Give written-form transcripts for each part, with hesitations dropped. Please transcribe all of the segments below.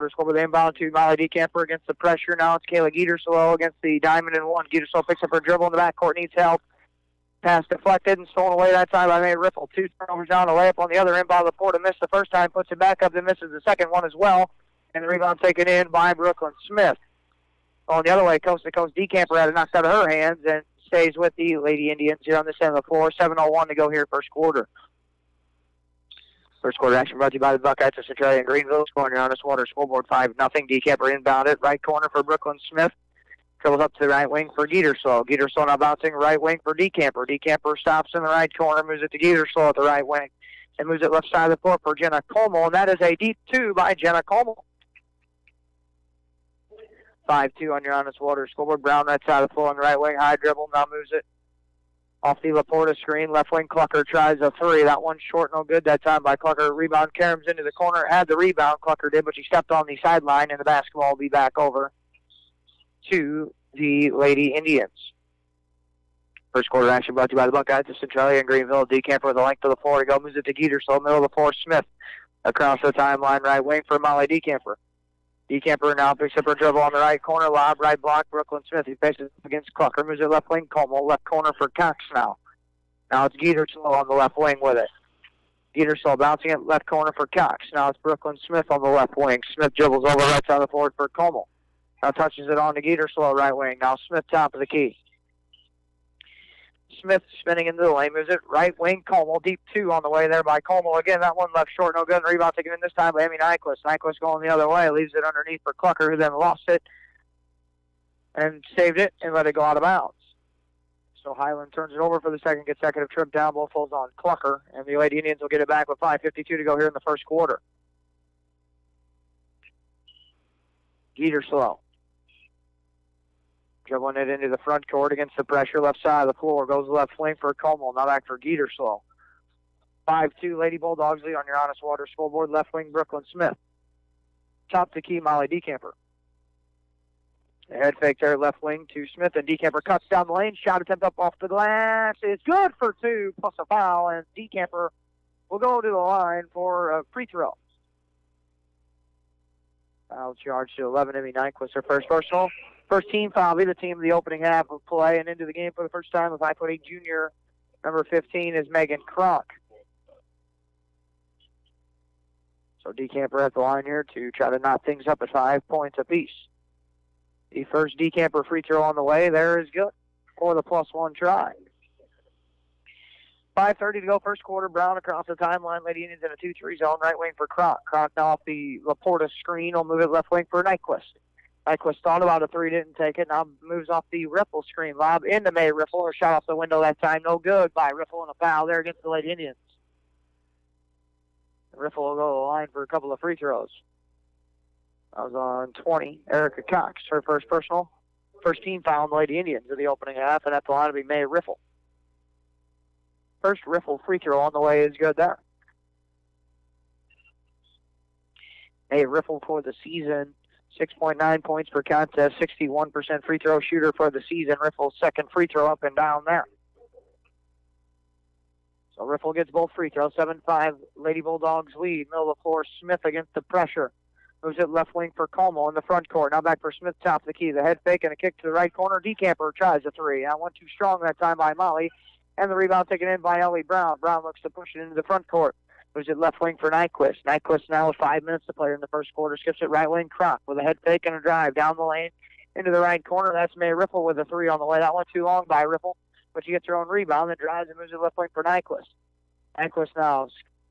Score with the inbound to Molly DeCamper against the pressure. Now it's Kayla Geterslow against the diamond and one. Geterslow picks up her dribble in the backcourt, needs help. Pass deflected and stolen away that time by May Riffle. 2 turnovers down, a layup on the other inbound. Laporta missed the first time, puts it back up, then misses the second one as well. And the rebound taken in by Brooklyn Smith. On the other way, coast to coast, DeCamper had it knocked out of her hands and stays with the Lady Indians here on this end of the floor. 7:01 to go here, first quarter. First quarter action brought to you by the Buckeyes of Centralia and Greenville. Scoring on this water scoreboard 5-0. DeCamper inbound it, right corner for Brooklyn Smith. Dribbles up to the right wing for Geterslow. Geterslow now bouncing right wing for DeCamper. DeCamper stops in the right corner, moves it to Geterslow at the right wing, and moves it left side of the floor for Jenna Como, and that is a deep 2 by Jenna Como. 5-2 on your honest water scoreboard. Brown right side of the floor on the right wing, high dribble, now moves it off the Laporta screen. Left wing, Clucker tries a 3. That one short, no good that time by Clucker. Rebound, Karams into the corner, had the rebound, Clucker did, but she stepped on the sideline, and the basketball will be back over to the Lady Indians. First quarter action brought to you by the Buckeyes of Centralia and Greenville. DeCamper with the length of the floor to go, moves it to Geterslow, middle of the floor, Smith across the timeline, right wing for Molly DeCamper. DeCamper now picks up her dribble on the right corner, lob, right block, Brooklyn Smith. He faces against Clucker, moves it left wing, Como, left corner for Cox now. Now it's Geterslow on the left wing with it. Geterslow bouncing it left corner for Cox. Now it's Brooklyn Smith on the left wing. Smith dribbles over right side of the floor for Como. Now touches it on to Geterslow, right wing. Now Smith top of the key. Smith spinning into the lane, moves it right wing, Como, deep 2 on the way there by Como. Again, that one left short, no good. And rebound taken in this time by Amy Nyquist. Nyquist going the other way, leaves it underneath for Clucker, who then lost it and saved it and let it go out of bounds. So Highland turns it over for the second consecutive trip down. Both falls on Clucker, and the Lady Indians will get it back with 5:52 to go here in the first quarter. Geterslow dribbling it into the front court against the pressure. Left side of the floor. Goes left wing for Como. Now back for Geterslow. 5-2 Lady Bulldogs lead on your honest water scoreboard. Left wing Brooklyn Smith. Top to key Molly DeCamper. The head fake there left wing to Smith, and DeCamper cuts down the lane. Shot attempt up off the glass. It's good for 2 plus a foul, and DeCamper will go to the line for a free throw. Foul charge to 11. Emmy Nyquist, her first personal. First team foul, be the team of the opening half of play, and into the game for the first time, the 5'8" junior, number 15, is Megan Kronk. So DeCamper at the line here to try to knot things up at 5 points apiece. The first DeCamper free throw on the way there is good for the +1 try. 5:30 to go, first quarter. Brown across the timeline. Lady Indians in a 2-3 zone, right wing for Kronk. Kronk now off the Laporta screen. Will move it left wing for Nyquist. Nyquist thought about a 3, didn't take it. Now moves off the Riffle screen. Lob into May Riffle. Her shot off the window that time. No good by Riffle, and a foul there against the Lady Indians. Riffle will go to the line for a couple of free throws. That was on 20. Erica Cox, her first personal. First team foul on the Lady Indians in the opening half, and at the line will be May Riffle. First Riffle free throw on the way is good there. May Riffle for the season. 6.9 points per contest, 61% free throw shooter for the season. Riffle's second free throw up and down there. So Riffle gets both free throws. 7-5 Lady Bulldogs lead. Middle of the floor, Smith against the pressure. Moves it left wing for Como in the front court. Now back for Smith, top of the key. The head fake and a kick to the right corner. DeCamper tries a 3. That one too strong that time by Molly. And the rebound taken in by Ellie Brown. Brown looks to push it into the front court. Moves it left wing for Nyquist. Nyquist now with 5 minutes to play in the first quarter. Skips it right wing. Kronk with a head fake and a drive down the lane into the right corner. That's May Riffle with a 3 on the way. That one too long by Riffle, but she gets her own rebound and drives and moves it left wing for Nyquist. Nyquist now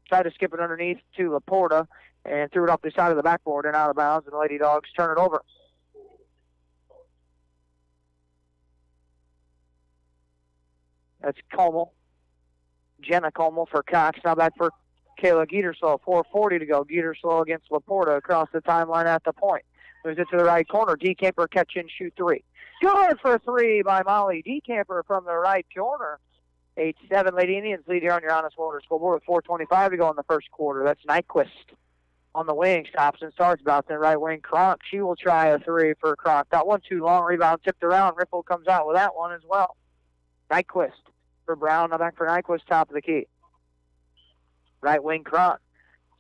tried to skip it underneath to Laporta and threw it off the side of the backboard and out of bounds, and the Lady Dogs turn it over. That's Como. Jenna Como for Cox. Now back for Kayla Geterslow. 4:40 to go. Geterslow against Laporta across the timeline at the point. Moves it to the right corner. DeCamper catch and shoot 3. Good for 3 by Molly DeCamper from the right corner. 8-7 Lady Indians lead here on your honest water scoreboard with 4:25 to go in the first quarter. That's Nyquist on the wing. Stops and starts bouncing right wing. Kronk. She will try a 3 for Kronk. That one too long. Rebound tipped around. Riffle comes out with that one as well. Nyquist for Brown. Now back for Nyquist, top of the key. Right wing Kronk.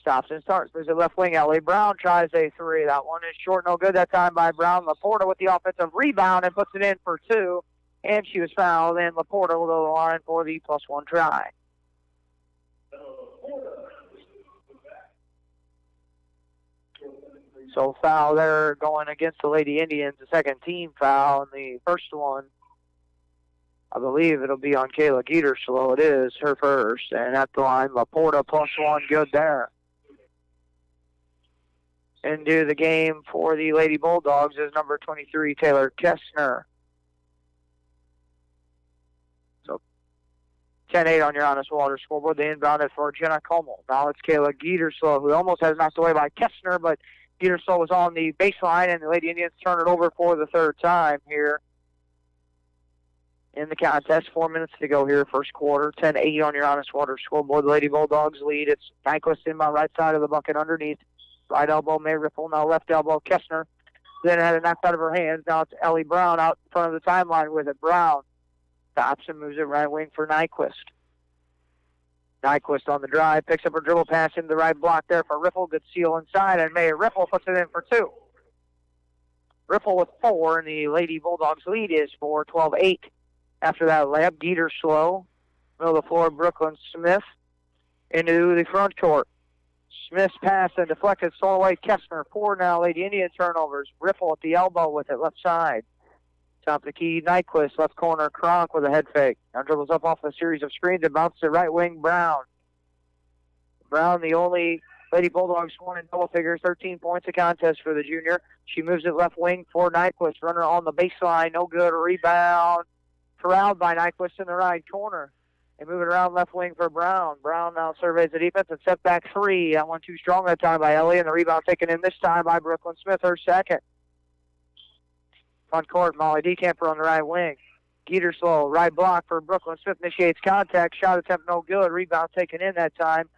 Stops and starts. Moves it left wing. Ellie Brown tries a three. That one is short, no good that time by Brown. Laporta with the offensive rebound and puts it in for two. And she was fouled, and Laporta will go to the line for the +1 try. So foul there going against the Lady Indians, the second team foul, and the first one, I believe it'll be on Kayla Geterslow. It is her first, and at the line, Laporta +1, good there. Into the game for the Lady Bulldogs is number 23, Taylor Kessner. So 10-8 on your Honest Water scoreboard. They inbound it for Jenna Como. Now it's Kayla Geterslow, who almost has knocked away by Kessner, but Geterslow was on the baseline, and the Lady Indians turn it over for the third time here in the contest. 4 minutes to go here, first quarter. 10-8 on your Honest Water scoreboard. The Lady Bulldogs lead. It's Nyquist in my right side of the bucket underneath. Right elbow, May Ripple. Now left elbow, Kessner. Then had it knocked out of her hands. Now it's Ellie Brown out in front of the timeline with it. Brown stops and moves it right wing for Nyquist. Nyquist on the drive, picks up her dribble pass into the right block there for Ripple. Good seal inside, and May Ripple puts it in for two. Ripple with 4, and the Lady Bulldogs lead is for 12-8. After that layup, Geterslow, middle of the floor, Brooklyn Smith into the front court. Smith's pass and deflected, stole away Kessner. 4 now, Lady Indian turnovers. Ripple at the elbow with it, left side. Top of the key, Nyquist, left corner, Kronk with a head fake. Now dribbles up off a series of screens and bounces to right wing, Brown. Brown, the only Lady Bulldogs won in double figures, 13 points a contest for the junior. She moves it left wing for Nyquist. Runner on the baseline, no good. Rebound, corralled by Nyquist in the right corner. They move it around left wing for Brown. Brown now surveys the defense and step back three. That one too strong that time by Ellie, and the rebound taken in this time by Brooklyn Smith, her second. Front court, Molly DeCamper on the right wing. Geterslow, right block for Brooklyn Smith, initiates contact. Shot attempt no good. Rebound taken in that time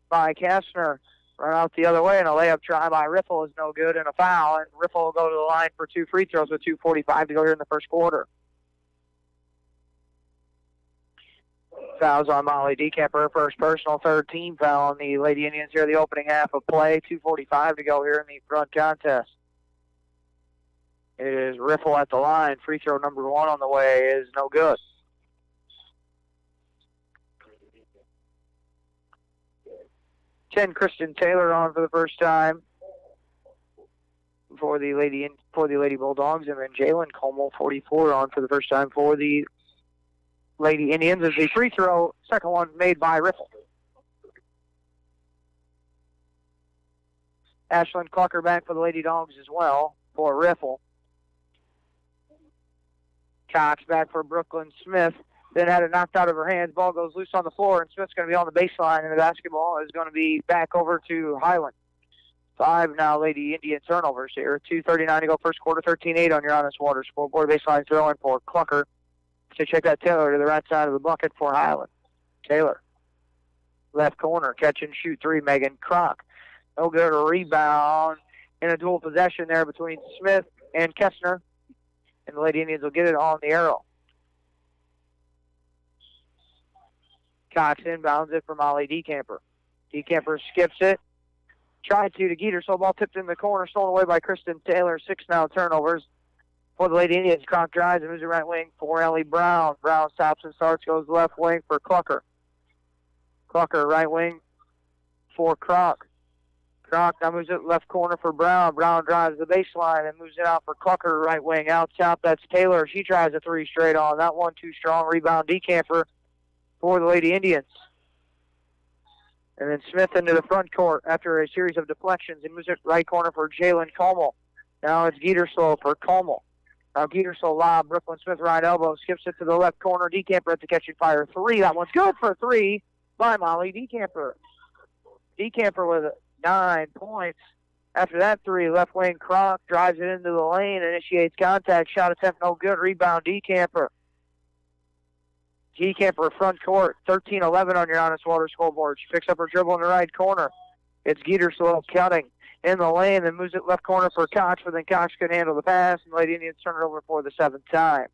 by Kastner. Run out the other way, and a layup try by Riffle is no good, and a foul. And Riffle will go to the line for 2 free throws with 2:45 to go here in the first quarter. Fouls on Molly DeCamper, her first personal, third team foul on the Lady Indians here, the opening half of play. 2:45 to go here in the front contest. It is Riffle at the line. Free throw number 1 on the way is no good. Kristen Taylor on for the first time for the Lady Bulldogs, and then Jalen Como, 44, on for the first time for the Lady Indians. As the free throw, second one made by Riffle. Ashlyn Clucker back for the Lady Dogs as well for Riffle. Cox back for Brooklyn Smith. Then had it knocked out of her hands. Ball goes loose on the floor, and Smith's going to be on the baseline, and the basketball is going to be back over to Highland. 5 now Lady Indian turnovers here. 2:39 to go first quarter, 13-8 on your Honest Water scoreboard. Baseline throwing for Clucker. So check that Taylor to the right side of the bucket for Highland. Taylor, left corner, catch and shoot 3, Megan Kronk. No good, a rebound in a dual possession there between Smith and Kessner. And the Lady Indians will get it on the arrow. Cox inbounds it for Molly DeCamper. DeCamper skips it. Tried to Geter, so ball tipped in the corner, stolen away by Kristen Taylor. 6 now turnovers for the Lady Indians. Kronk drives and moves it right wing for Ellie Brown. Brown stops and starts, goes left wing for Clucker. Clucker right wing for Kronk. Kronk now moves it left corner for Brown. Brown drives the baseline and moves it out for Clucker right wing. Out top, that's Taylor. She tries a 3 straight on. That one too strong. Rebound DeCamper for the Lady Indians. And then Smith into the front court after a series of deflections. And moves it right corner for Jalen Como. Now it's Geterslow for Como. Now Geterslow lob. Brooklyn Smith right elbow. Skips it to the left corner. DeCamper at the catch and fire 3. That one's good for 3 by Molly DeCamper. DeCamper with 9 points. After that 3, left wing Kronk drives it into the lane, initiates contact. Shot attempt no good. Rebound DeCamper. DeCamper front court, 13-11 on your Honest Water scoreboard. She picks up her dribble in the right corner. It's Geterslow cutting in the lane and moves it left corner for Cox, but then Cox can handle the pass, and Lady Indians turn it over for the 7th time.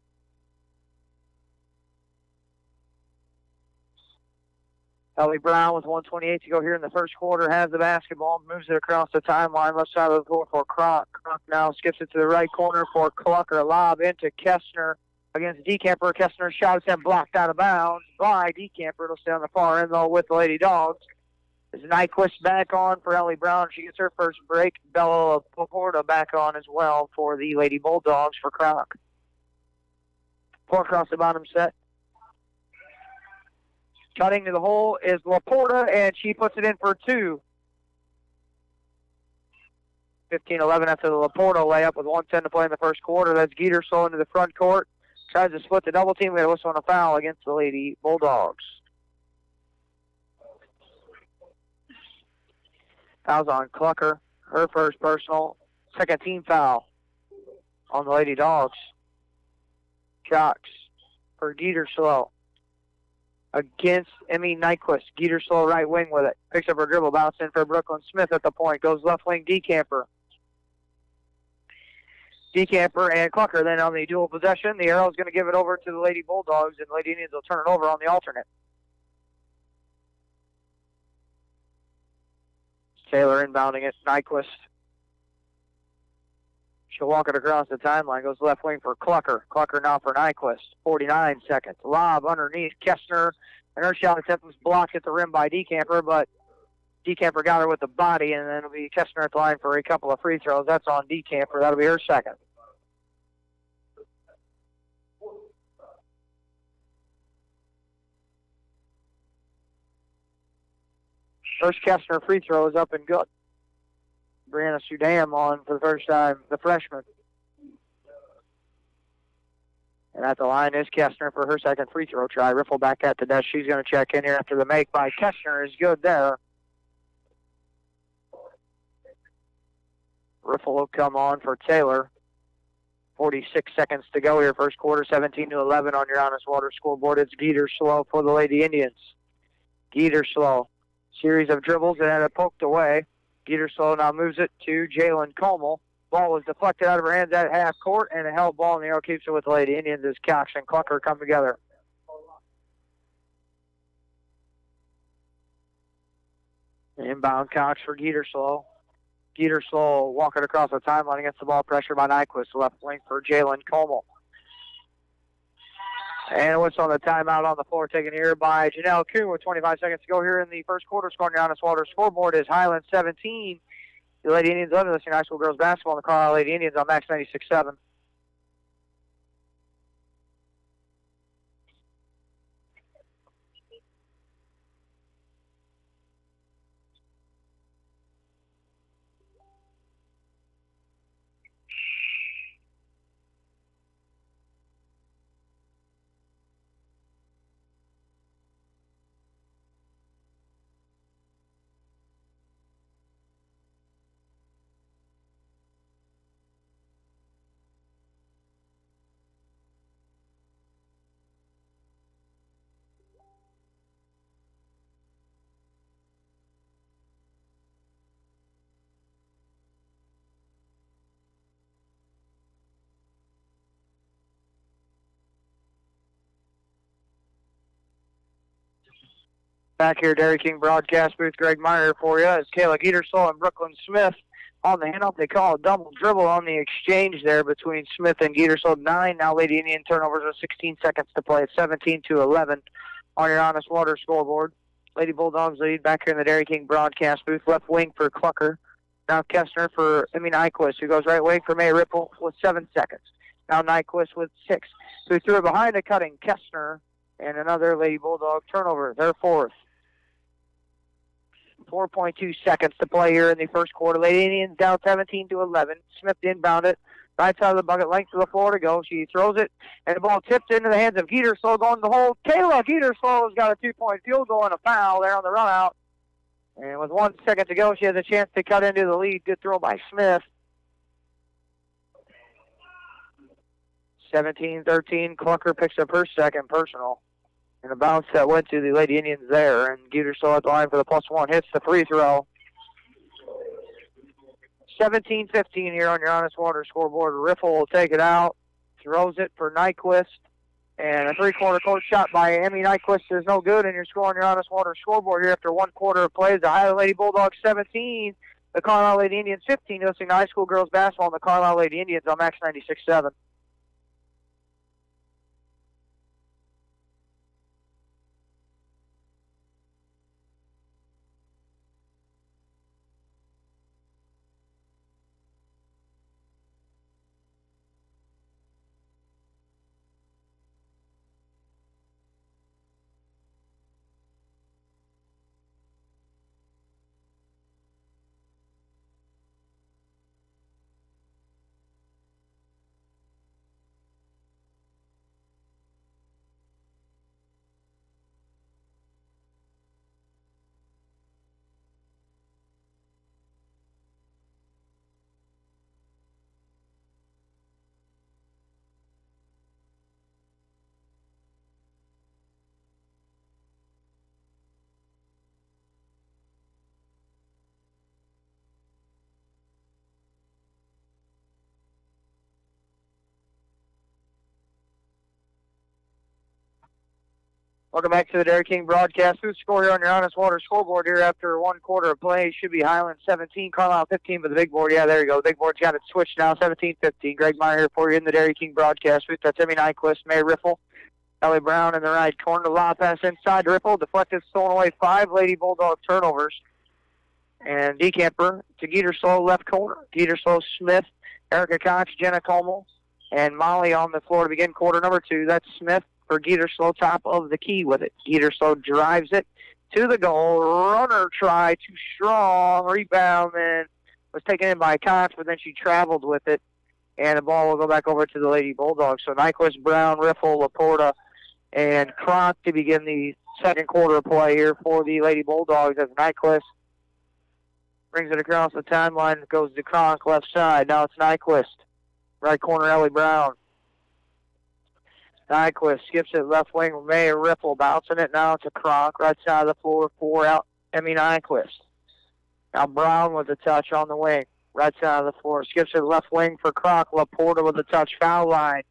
Ellie Brown with 1:28 to go here in the first quarter has the basketball, moves it across the timeline, left side of the floor for Kroc. Kroc now skips it to the right corner for Clucker. Lob into Kestner against Decamper. Kestner shot attempt blocked out of bounds by Decamper. It'll stay on the far end, though, with the Lady Dogs. As Nyquist back on for Ellie Brown. She gets her first break. Bella Laporta back on as well for the Lady Bulldogs for Kroc. 4 across the bottom set. Cutting to the hole is Laporta, and she puts it in for 2. 15-11 after the Laporta layup with 1:10 to play in the first quarter. That's Geeterslow into the front court. Tries to split the double team. We had a whistle on a foul against the Lady Bulldogs. Foul's on Clucker. Her first personal. Second team foul on the Lady Dogs. Cox for Geeterslow against Emmy Nyquist. Geeterslow right wing with it. Picks up her dribble. Bounce in for Brooklyn Smith at the point. Goes left wing Decamper. Decamper and Clucker then on the dual possession. The arrow's going to give it over to the Lady Bulldogs, and Lady Indians will turn it over on the alternate. Taylor inbounding it. Nyquist. She'll walk it across the timeline. Goes left wing for Clucker. Clucker now for Nyquist. 49 seconds. Lob underneath. Kestner. And her shot attempt was blocked at the rim by Decamper, but Decamper got her with the body, and then it'll be Kestner at the line for a couple of free throws. That's on Decamper. That'll be her second. First Kestner free throw is up and good. Brianna Sudam on for the first time, the freshman. And at the line is Kestner for her second free throw try. Riffle back at the desk. She's going to check in here after the make by Kestner is good there. Riffle will come on for Taylor. 46 seconds to go here, first quarter, 17-11 on your Honest Water scoreboard. It's Geeterslow for the Lady Indians. Geeterslow. Series of dribbles and had it poked away. Geeterslow now moves it to Jalen Comel. Ball was deflected out of her hands at half court, and a held ball in the air keeps it with the Lady Indians as Cox and Clucker come together. Inbound Cox for Geeterslow. Geeterslow walking across the timeline against the ball, pressure by Nyquist, left wing for Jalen Comel. And a whistle on the timeout on the floor taken here by Janelle Kuhn with 25 seconds to go here in the first quarter. Scoring your Honest Water scoreboard is Highland 17. The Lady Indians 11. Listening to high school girls basketball in the Carlisle Lady Indians on Max 96.7. Back here, Dairy King broadcast booth, Greg Meyer for you. It's Kayla Geeterslow and Brooklyn Smith on the handoff. They call a double dribble on the exchange there between Smith and Geeterslow. 9 now Lady Indian turnovers with 16 seconds to play. It's 17-11 on your Honest Water scoreboard. Lady Bulldogs lead back here in the Dairy King broadcast booth. Left wing for Clucker. Now Kestner for Nyquist, who goes right wing for May Ripple with 7 seconds. Now Nyquist with 6. So he threw it behind the cutting Kestner, and another Lady Bulldog turnover, their fourth. 4.2 seconds to play here in the first quarter. Lady Indians down 17-11. Smith inbound it. Right side of the bucket, length of the floor to go. She throws it, and the ball tipped into the hands of Geeterslow going to the hole. Kayla Geeterslow has got a 2-point field goal and a foul there on the run out. And with 1 second to go, she has a chance to cut into the lead. Good throw by Smith. 17-13. Clucker picks up her second personal. And the bounce that went to the Lady Indians there. And Geeterslow at the line for the +1. Hits the free throw. 17-15 here on your Honest Water scoreboard. Riffle will take it out. Throws it for Nyquist. And a three-quarter court shot by Emmy Nyquist is no good, and your score on your Honest Water scoreboard here after 1 quarter of play is the Highland Lady Bulldogs 17, the Carlisle Lady Indians 15. You'll see high school girls basketball and the Carlisle Lady Indians on Max 96.7. Welcome back to the Dairy King broadcast. Who's score here on your Honest Water scoreboard here after 1 quarter of play? Should be Highland 17, Carlisle 15 for the big board. Yeah, there you go. The big board's got it switched now, 17-15. Greg Meyer here for you in the Dairy King broadcast booth. That's Emmy Nyquist, May Riffle, Ellie Brown in the right corner. The lob pass inside to Riffle. Deflected, stolen away. 5 Lady Bulldog turnovers. And decamper to Geterslow, left corner. Geterslow, Smith, Erica Cox, Jenna Como, and Molly on the floor to begin quarter number 2. That's Smith for Geterslow, top of the key with it. Geterslow drives it to the goal. Runner try, too strong. Rebound, and was taken in by Cox, but then she traveled with it. And the ball will go back over to the Lady Bulldogs. So Nyquist, Brown, Riffle, Laporta, and Kronk to begin the second quarter of play here for the Lady Bulldogs as Nyquist brings it across the timeline. Goes to Kronk, left side. Now it's Nyquist. Right corner, Ellie Brown. Nyquist skips it left wing. May Riffle bouncing it now to Kronk. Right side of the floor, 4 out. Emmy Nyquist. Now Brown with a touch on the wing. Right side of the floor. Skips it left wing for Kronk. Laporta with a touch, foul line.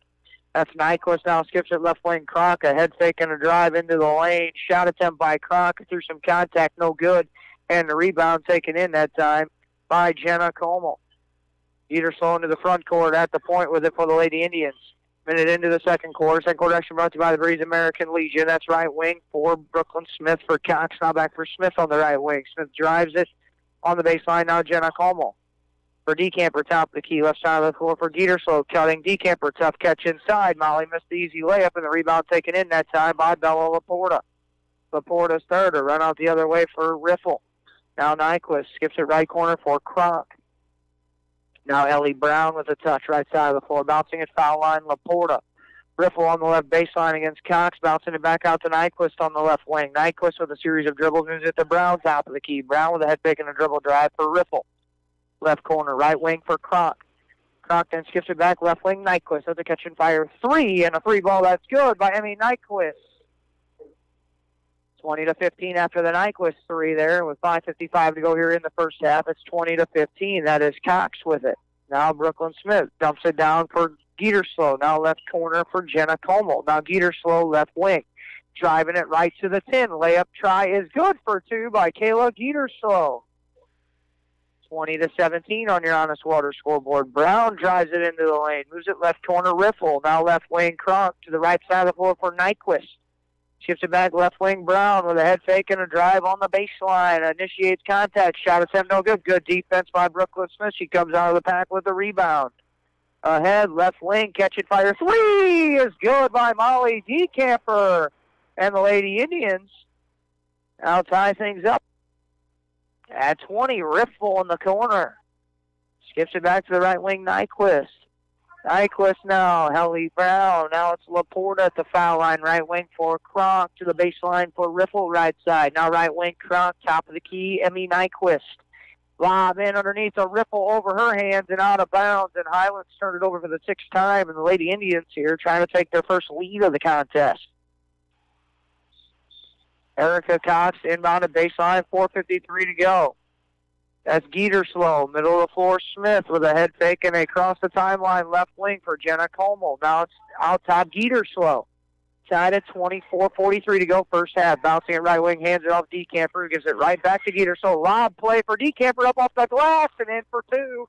That's Nyquist now. Skips it left wing. Kronk, a head fake and a drive into the lane. Shot attempt by Kronk through some contact, no good. And the rebound taken in that time by Jenna Como. Geterslow into the front court at the point with it for the Lady Indians. Minute into the second quarter. Second quarter action brought to you by the Breeze American Legion. That's right wing for Brooklyn Smith for Cox. Now back for Smith on the right wing. Smith drives it on the baseline. Now Jenna Como for Decamper, top of the key. Left side of the floor for Geterslow. Cutting Decamper. Tough catch inside. Molly missed the easy layup, and the rebound taken in that time by Bella Laporta. Laporta's third. A run out the other way for Riffle. Now Nyquist skips it right corner for Kronk. Now Ellie Brown with a touch right side of the floor. Bouncing it foul line, Laporta. Riffle on the left baseline against Cox. Bouncing it back out to Nyquist on the left wing. Nyquist with a series of dribbles moves it to Brown, top of the key. Brown with a head fake and a dribble drive for Riffle. Left corner, right wing for Kronk. Kronk then skips it back, left wing, Nyquist. That's a catch and fire 3, and a free ball that's good by Emmy Nyquist. 20-15 after the Nyquist 3 there, with 5:55 to go here in the first half. It's 20-15. That is Cox with it. Now Brooklyn Smith dumps it down for Geterslow. Now left corner for Jenna Como. Now Geterslow left wing. Driving it right to the 10. Layup try is good for 2 by Kayla Geterslow. 20-17 on your Honest Water scoreboard. Brown drives it into the lane. Moves it left corner, Riffle. Now left wing, Kronk to the right side of the floor for Nyquist. Ships it back left wing, Brown with a head fake and a drive on the baseline. Initiates contact. Shot attempt no good. Good defense by Brooklyn Smith. She comes out of the pack with the rebound. Ahead, left wing, catch and fire 3 is good by Molly Decamper. And the Lady Indians now tie things up at 20. Riffle in the corner. Skips it back to the right wing, Nyquist. Nyquist now, Ellie Brown. Now it's Laporta at the foul line. Right wing for Kronk to the baseline for Riffle, right side. Now right wing, Kronk, top of the key, Emmy Nyquist. Lob in underneath a Riffle over her hands and out of bounds. And Highlands turned it over for the 6th time. And the Lady Indians here trying to take their first lead of the contest. Erica Cox inbounded baseline, 4:53 to go. That's Geterslow, middle of the floor, Smith with a head fake and across the timeline, left wing for Jenna Como. Now it's out top Geterslow. Tied at 24:43 to go, first half. Bouncing it right wing, hands it off DeCamper, who gives it right back to Geter. So lob play for DeCamper up off the glass and in for two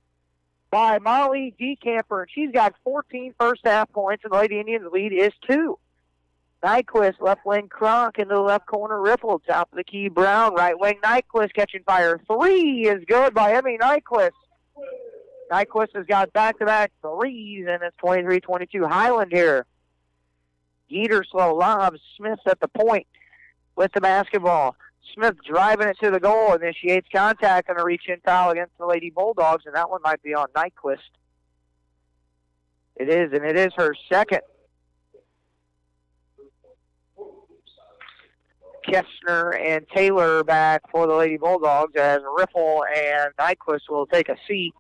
by Molly DeCamper. She's got 14 first half points, and the Lady Indians lead is 2. Nyquist, left wing Kronk into the left corner, Ripple, top of the key, Brown, right wing Nyquist catching fire. 3 is good by Emmy Nyquist. Nyquist has got back-to-back threes, and it's 23-22. Highland here. Geter slow lobs. Smith at the point with the basketball. Smith driving it to the goal, initiates contact and a reach-in foul against the Lady Bulldogs, and that one might be on Nyquist. It is, and it is her second. Kessner and Taylor back for the Lady Bulldogs as Riffle and Nyquist will take a seat.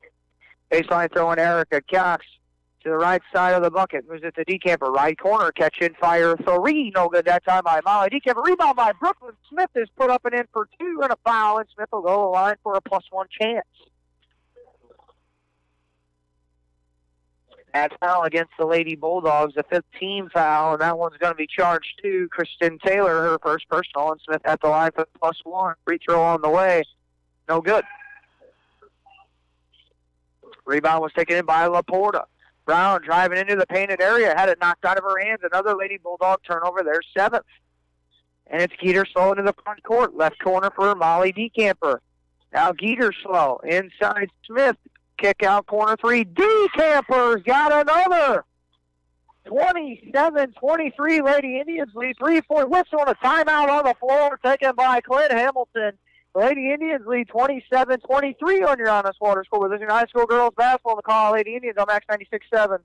Baseline throwing Erica Cox to the right side of the bucket. Moves it to DeCamper. Right corner. Catch in fire. 3. No good that time by Molly DeCamper. Rebound by Brooklyn. Smith is put up and in for 2 and a foul. And Smith will go to the line for a +1 chance. That foul against the Lady Bulldogs, the 5th team foul, and that one's going to be charged to Kristen Taylor, her first personal, and Smith at the line for +1. Free throw on the way. No good. Rebound was taken in by Laporta. Brown driving into the painted area, had it knocked out of her hands. Another Lady Bulldog turnover, their 7th. And it's Geter slow into the front court. Left corner for Molly DeCamper. Now Geter slow. Inside Smith. Kick out corner 3. DeCamper's got another. 27-23 Lady Indians lead. 3-4 whistle and a timeout on the floor taken by Clint Hamilton. Lady Indians lead 27-23 on your Honest Water School. This is high school girls basketball. The call Lady Indians on Max 96.7.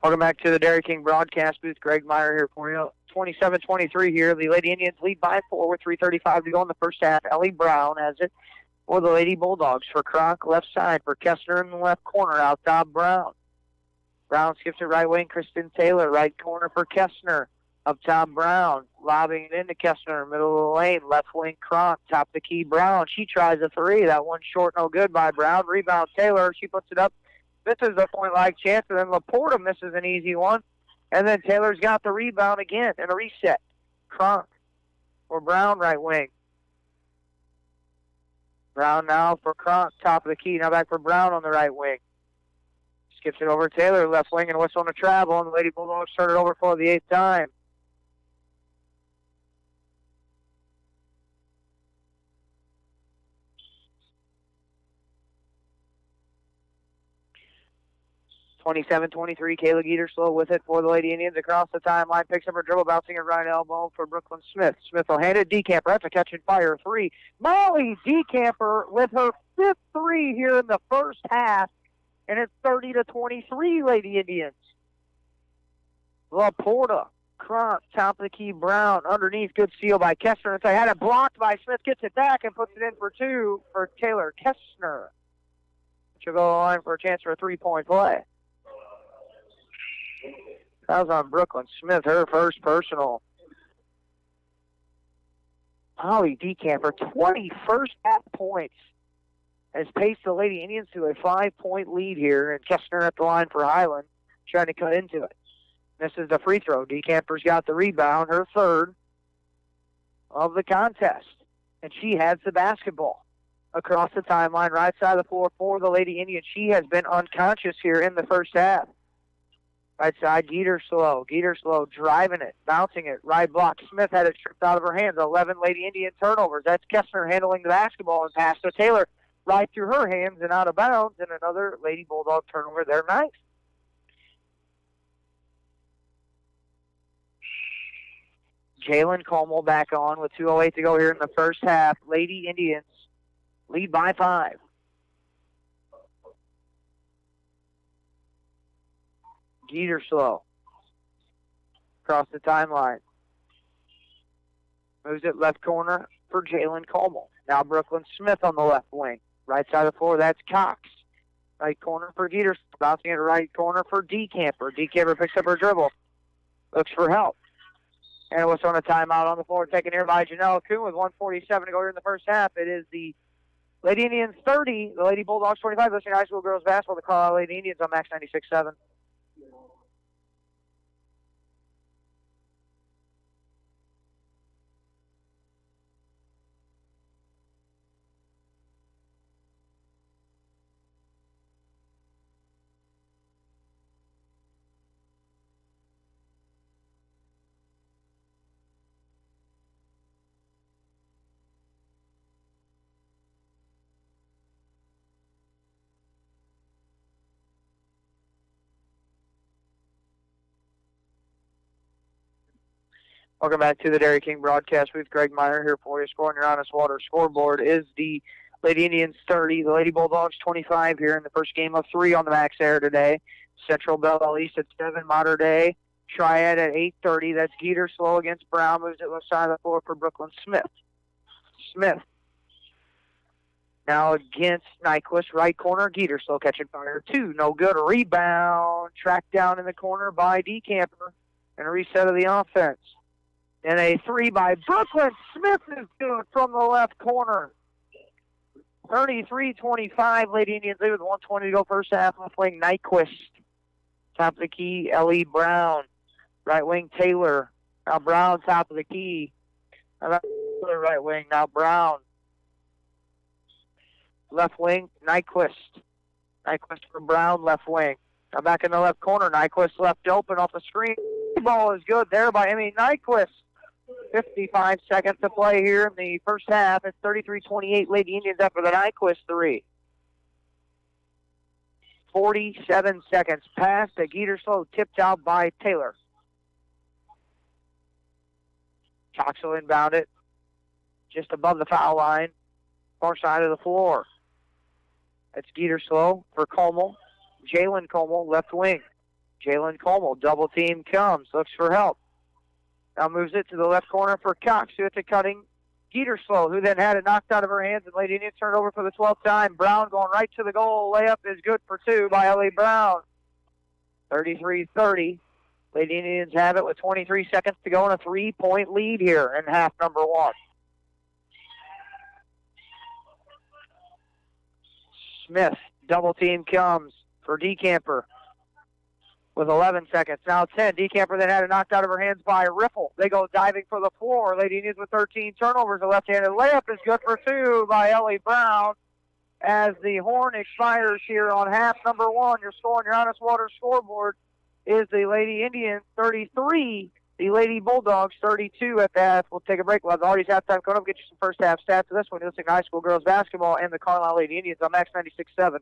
Welcome back to the Dairy King broadcast booth. Greg Meyer here for you. 27-23 here. The Lady Indians lead by 4 with 3:35 to go in the first half. Ellie Brown has it for the Lady Bulldogs. For Kronk, left side. For Kessler in the left corner. Out top, Brown. Brown skips it right wing. Kristen Taylor, right corner for Kessner. Up top, Brown. Lobbing it into Kessner. Middle of the lane. Left wing, Kronk. Top of the key, Brown. She tries a 3. That one short, no good by Brown. Rebound, Taylor. She puts it up. Misses a point-like chance, and then Laporta misses an easy one. And then Taylor's got the rebound again and a reset. Kronk for Brown, right wing. Brown now for Kronk, top of the key. Now back for Brown on the right wing. Skips it over Taylor, left wing, and whistle on a travel, and the Lady Bulldogs turn it over for the 8th time. (27-23). Kayla Geter slow with it for the Lady Indians across the timeline. Picks up her dribble, bouncing it right elbow for Brooklyn Smith. Smith will hand it DeCamper. That's a catch and fire 3. Molly DeCamper with her 5th 3 here in the first half, and it's 30-23 Lady Indians. Laporta, Kronk, top of the key, Brown underneath. Good steal by Kessner. And they had it blocked by Smith. Gets it back and puts it in for 2 for Taylor Kessner. She'll go on for a chance for a 3-point play. That was on Brooklyn Smith, her first personal. Molly DeCamper, 20 first-half points, has paced the Lady Indians to a 5-point lead here, and Kessner at the line for Highland, trying to cut into it. This is the free throw. DeCamper's got the rebound, her 3rd of the contest, and she has the basketball. across the timeline, right side of the floor for the Lady Indians. She has been unconscious here in the first half. Right side, Geterslow. Geterslow driving it, bouncing it. Right block. Smith had it stripped out of her hands. 11 Lady Indian turnovers. That's Kessner handling the basketball and pass to Taylor right through her hands and out of bounds. And another Lady Bulldog turnover there. Nice. Jalen Como back on with 2:08 to go here in the first half. Lady Indians lead by 5. Geterslow across the timeline. Moves it left corner for Jalen Como. Now Brooklyn Smith on the left wing. Right side of the floor, that's Cox. Right corner for Geterslow. Bouncing it right corner for DeCamper. DeCamper picks up her dribble. Looks for help. And it was on a timeout on the floor, taken here by Janelle Kuhn with 1:47 to go here in the first half. It is the Lady Indians 30, the Lady Bulldogs 25. Listening to high school girls basketball, the CARLYLE Lady Indians on Max 96.7. Welcome back to the Dairy King broadcast with Greg Meyer here for you. Scoring your honest water scoreboard is the Lady Indians 30, the Lady Bulldogs 25 here in the first game of 3 on the Max Air today. Central Bell East at 7, Mater Dei Triad at 8:30. That's Geterslow against Brown. Moves it left side of the floor for Brooklyn Smith. Smith now against Nyquist, right corner. Geterslow catching fire. 2, no good. Rebound. Tracked down in the corner by DeCamper. And a reset of the offense. And a 3 by Brooklyn Smith is good from the left corner. 33-25. Lady Indians lead with 1:20 to go first half. Left wing Nyquist. Top of the key, Ellie Brown. Right wing Taylor. Now Brown top of the key. Right wing, now Brown. Left wing, Nyquist. Nyquist for Brown, left wing. Now back in the left corner, Nyquist left open off the screen. The ball is good there by Emmy Nyquist. 55 seconds to play here in the first half. It's 33-28 Lady Indians after the Nyquist 3. 47 seconds. Pass to Geterslow, tipped out by Taylor. Cox will inbound it just above the foul line, far side of the floor. That's Geterslow for Como. Jalen Como, left wing. Jalen Como, double team comes, looks for help. Now moves it to the left corner for Cox, who hits a cutting Geterslow, who then had it knocked out of her hands, and Lady Indians turned over for the 12th time. Brown going right to the goal. Layup is good for 2 by Ellie Brown. 33-30. Lady Indians have it with 23 seconds to go and a 3-point lead here in half number 1. Smith, double team comes for DeCamper with 11 seconds. Now 10. DeCamper then had it knocked out of her hands by Riffle. They go diving for the floor. Lady Indians with 13 turnovers. A left-handed layup is good for 2 by Ellie Brown. As the horn expires here on half number 1, your score on your Honest Water scoreboard is the Lady Indians 33, the Lady Bulldogs 32 at the half. We'll take a break. We'll have the Artie's halftime coming up. Get you some first half stats of this one. You're listening to high school girls basketball and the CARLYLE Lady Indians on Max 96.7.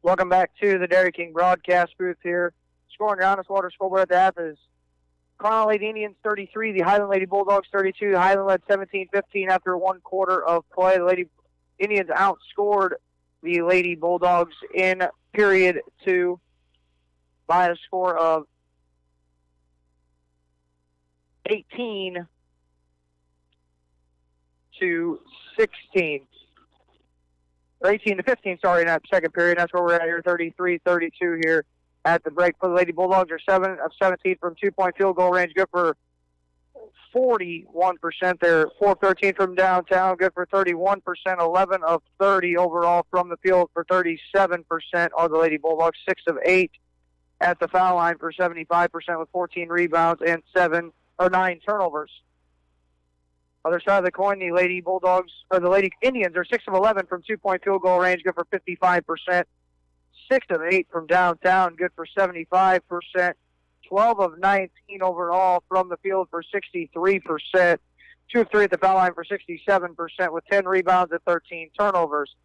Welcome back to the Dairy King broadcast booth here. Scoring your honest water scoreboard at the half is CARLYLE Lady Indians 33, the Highland Lady Bulldogs 32. The Highland led 17-15 after 1 quarter of play. The Lady Indians outscored the Lady Bulldogs in period 2 by a score of 18-16. Or 18-15, sorry, in that second period. That's where we're at here, 33-32 here at the break. For the Lady Bulldogs are 7 of 17 from 2-point field goal range, good for 41% there. 4 of 13 from downtown, good for 31%. 11 of 30 overall from the field for 37% are the Lady Bulldogs. 6 of 8 at the foul line for 75% with 14 rebounds and 9 turnovers. Other side of the coin, the Lady Bulldogs, or the Lady Indians are 6 of 11 from 2-point field goal range, good for 55%. 6 of 8 from downtown, good for 75%. 12 of 19 overall from the field for 63%. 2 of 3 at the foul line for 67% with 10 rebounds and 13 turnovers.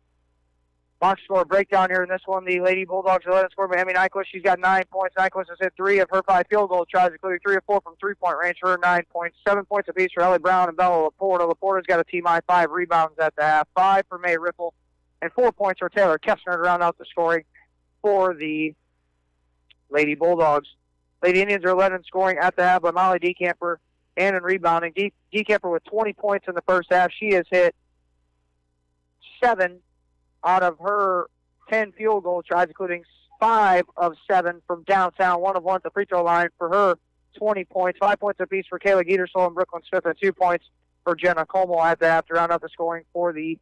Box score breakdown here in this one. The Lady Bulldogs are led in score by Emmy Nyquist. She's got 9 points. Nyquist has hit 3 of her 5 field goal tries, including 3 of 4 from 3-point range for her 9 points. 7 points apiece for Ellie Brown and Bella Laporta. Laporta's got a team high 5 rebounds at the half. 5 for May Riffle and 4 points for Taylor Kessner to round out the scoring for the Lady Bulldogs. Lady Indians are led in scoring at the half by Molly DeCamper and in rebounding. DeCamper with 20 points in the first half. She has hit 7 out of her 10 field goal tries, including 5 of 7 from downtown, 1 of 1 at the free throw line for her 20 points. 5 points apiece for Kayla Getersol and Brooklyn Smith, and 2 points for Jenna Como at the half to round out the scoring for the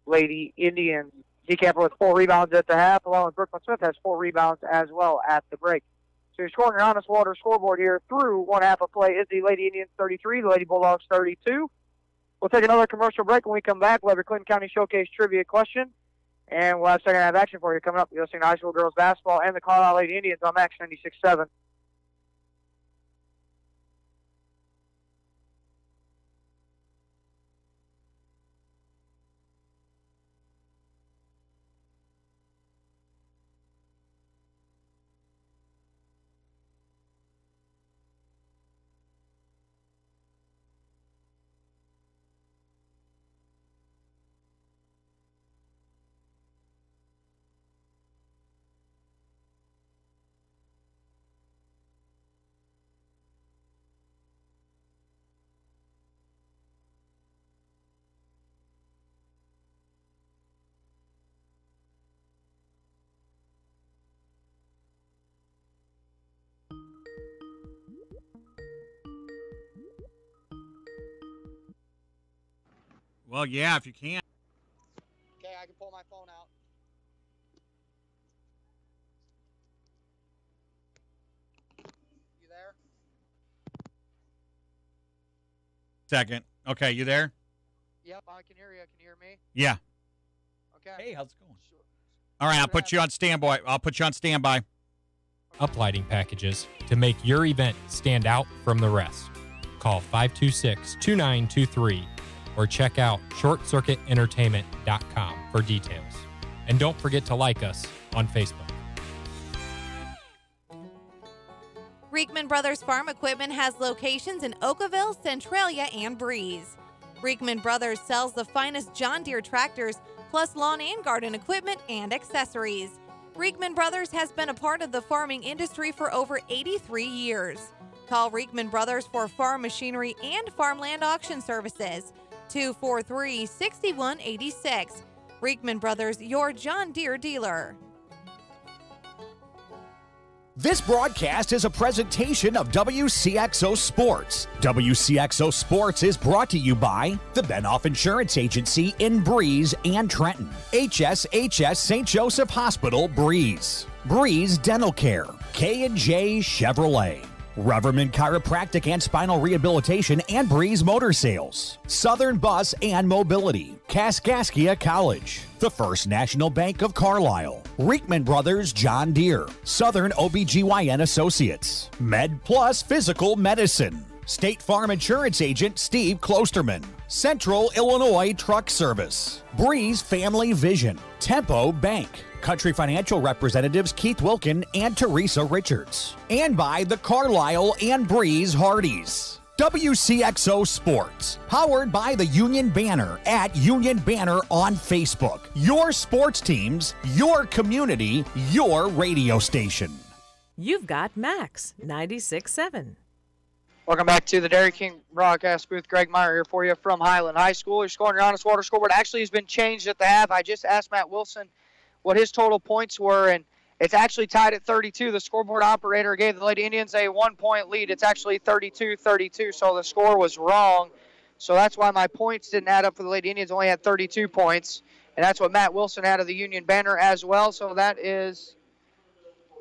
Lady Indians. DeCamper with 4 rebounds at the half, along with Brooklyn Smith has 4 rebounds as well at the break. So you're scoring your honest water scoreboard here through 1 half of play is the Lady Indians 33, the Lady Bulldogs 32. We'll take another commercial break. When we come back, we'll have your Clinton County Showcase trivia question, and we'll have second half action for you coming up. You're listening to high school girls basketball and the CARLYLE Lady Indians on Max 96.7. Well, yeah, if you can. Okay, I can pull my phone out. You there? Second. Okay, you there? Yep, I can hear you. Can you hear me? Yeah. Okay. Hey, how's it going? Sure. All right, I'll put you on standby. Uplighting packages to make your event stand out from the rest. Call 526-2923 or check out shortcircuitentertainment.com for details. And don't forget to like us on Facebook. Reekman Brothers Farm Equipment has locations in Oakville, Centralia, and Breeze. Reekman Brothers sells the finest John Deere tractors, plus lawn and garden equipment and accessories. Reekman Brothers has been a part of the farming industry for over 83 years. Call Reekman Brothers for farm machinery and farmland auction services. 243-6186. Reekman Brothers, your John Deere dealer. This broadcast is a presentation of WCXO Sports. WCXO Sports is brought to you by the Benoff Insurance Agency in Breeze and Trenton, HSHS St. Joseph Hospital, Breeze, Breeze Dental Care, K&J Chevrolet, Reverman Chiropractic and Spinal Rehabilitation and Breeze Motor Sales, Southern Bus and Mobility, Kaskaskia College, the First National Bank of Carlisle, Reekman Brothers John Deere, Southern OBGYN Associates, Med Plus Physical Medicine, State Farm Insurance Agent Steve Klosterman, Central Illinois Truck Service, Breeze Family Vision, Tempo Bank, Country Financial representatives Keith Wilkin and Teresa Richards, and by the CARLYLE and Breeze Hardys. WCXO Sports, powered by the Union Banner at Union Banner on Facebook. Your sports teams, your community, your radio station. You've got Max 96.7. Welcome back to the Dairy King broadcast booth. Greg Meyer here for you from Highland High School. You're scoring your honest water scoreboard. Actually has been changed at the half. I just asked Matt Wilson what his total points were, and it's actually tied at 32. The scoreboard operator gave the Lady Indians a 1-point lead. It's actually 32-32, so the score was wrong. So that's why my points didn't add up for the Lady Indians. Only had 32 points, and that's what Matt Wilson had of the Union Banner as well. So that is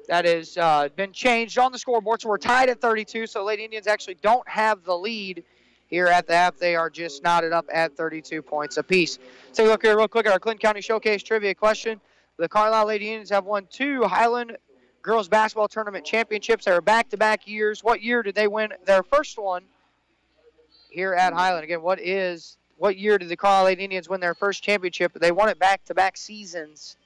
been changed on the scoreboard. So we're tied at 32. So Lady Indians actually don't have the lead here at the half. They are just knotted up at 32 points apiece. Let's take a look here real quick at our Clinton County Showcase trivia question. The CARLYLE Lady Indians have won 2 Highland Girls Basketball Tournament championships. They were back-to-back years. What year did they win their first one here at Highland? Again, what year did the CARLYLE Lady Indians win their first championship? They won it back-to-back seasons.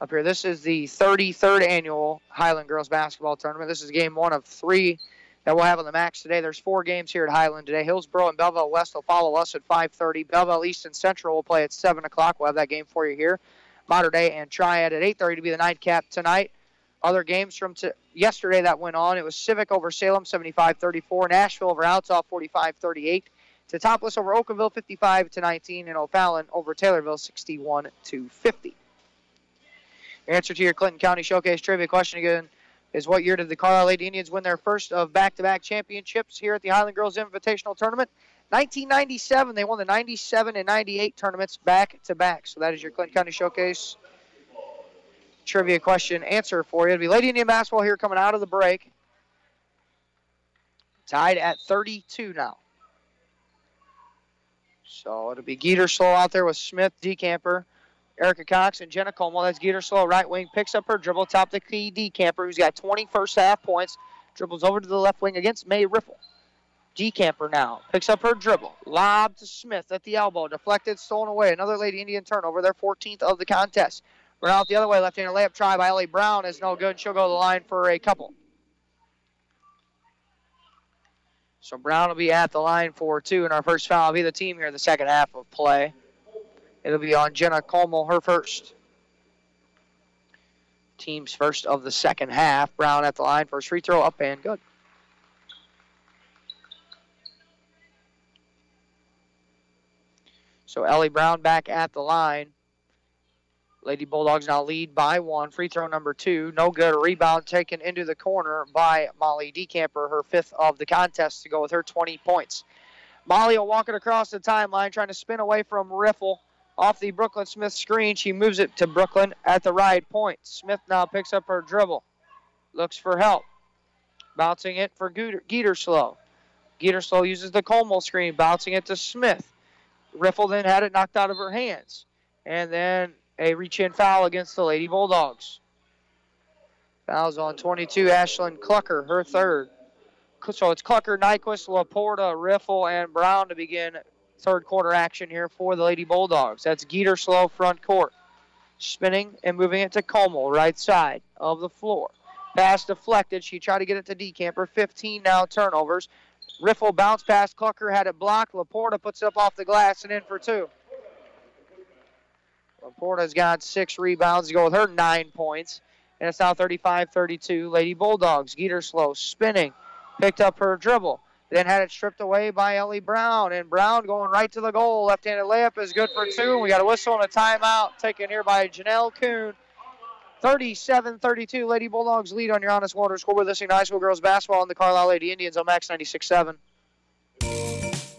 Up here, this is the 33rd annual Highland Girls Basketball Tournament. This is game 1 of 3 that we'll have on the Max today. There's 4 games here at Highland today. Hillsboro and Belleville West will follow us at 5:30. Belleville East and Central will play at 7 o'clock. We'll have that game for you here. Mater Dei and Triad at 8:30 to be the nightcap tonight. Other games from yesterday that went on, it was Civic over Salem, 75-34. Nashville over Outlaw, 45-38. Teutopolis over Oakville, 55-19. And O'Fallon over Taylorville, 61-50. Your answer to your Clinton County Showcase trivia question again is what year did the CARLYLE Lady Indians win their first of back-to-back championships here at the Highland Girls Invitational Tournament? 1997. They won the 97 and 98 tournaments back-to-back. So that is your Clinton County Showcase trivia question answer for you. It'll be Lady Indian basketball here coming out of the break. Tied at 32 now. So it'll be Geeterslow out there with Smith, DeCamper, Erica Cox, and Jenna Como. That's Geeterslow, right wing, picks up her dribble, top the key, DeCamper, who's got 20 first half points, dribbles over to the left wing against May Riffle. DeCamper now picks up her dribble, lob to Smith at the elbow, deflected, stolen away. Another Lady Indian turnover, their 14th of the contest. Run out the other way, left-handed layup try by Ellie Brown is no good. She'll go to the line for a couple. So Brown will be at the line for 2, and our first foul will be the team here in the second half of play. It'll be on Jenna Como, her first. Team's first of the second half. Brown at the line, first free throw, up and good. So Ellie Brown back at the line. Lady Bulldogs now lead by 1. Free throw number 2. No good. A rebound taken into the corner by Molly DeCamper, her 5th of the contest to go with her 20 points. Molly will walk it across the timeline, trying to spin away from Riffle off the Brooklyn Smith screen. She moves it to Brooklyn at the right point. Smith now picks up her dribble. Looks for help. Bouncing it for Geeterslow. Geeterslow uses the Como screen, bouncing it to Smith. Riffle then had it knocked out of her hands. And then a reach-in foul against the Lady Bulldogs. Fouls on 22, Ashlyn Clucker, her 3rd. So it's Clucker, Nyquist, Laporta, Riffle, and Brown to begin third quarter action here for the Lady Bulldogs. That's Geeterslow front court. Spinning and moving it to Como, right side of the floor. Pass deflected. She tried to get it to DeCamper. 15 now turnovers. Riffle bounce pass. Clucker had it blocked. Laporta puts it up off the glass and in for 2. Laporta's got 6 rebounds to go with her 9 points. And it's now 35-32. Lady Bulldogs. Geeterslow spinning. Picked up her dribble. Then had it stripped away by Ellie Brown. And Brown going right to the goal. Left-handed layup is good for 2. We got a whistle and a timeout taken here by Janelle Kuhn. 37-32. Lady Bulldogs lead on your Honest Water scoreboard. This is high school girls basketball and the CARLYLE Lady Indians on Max 96.7.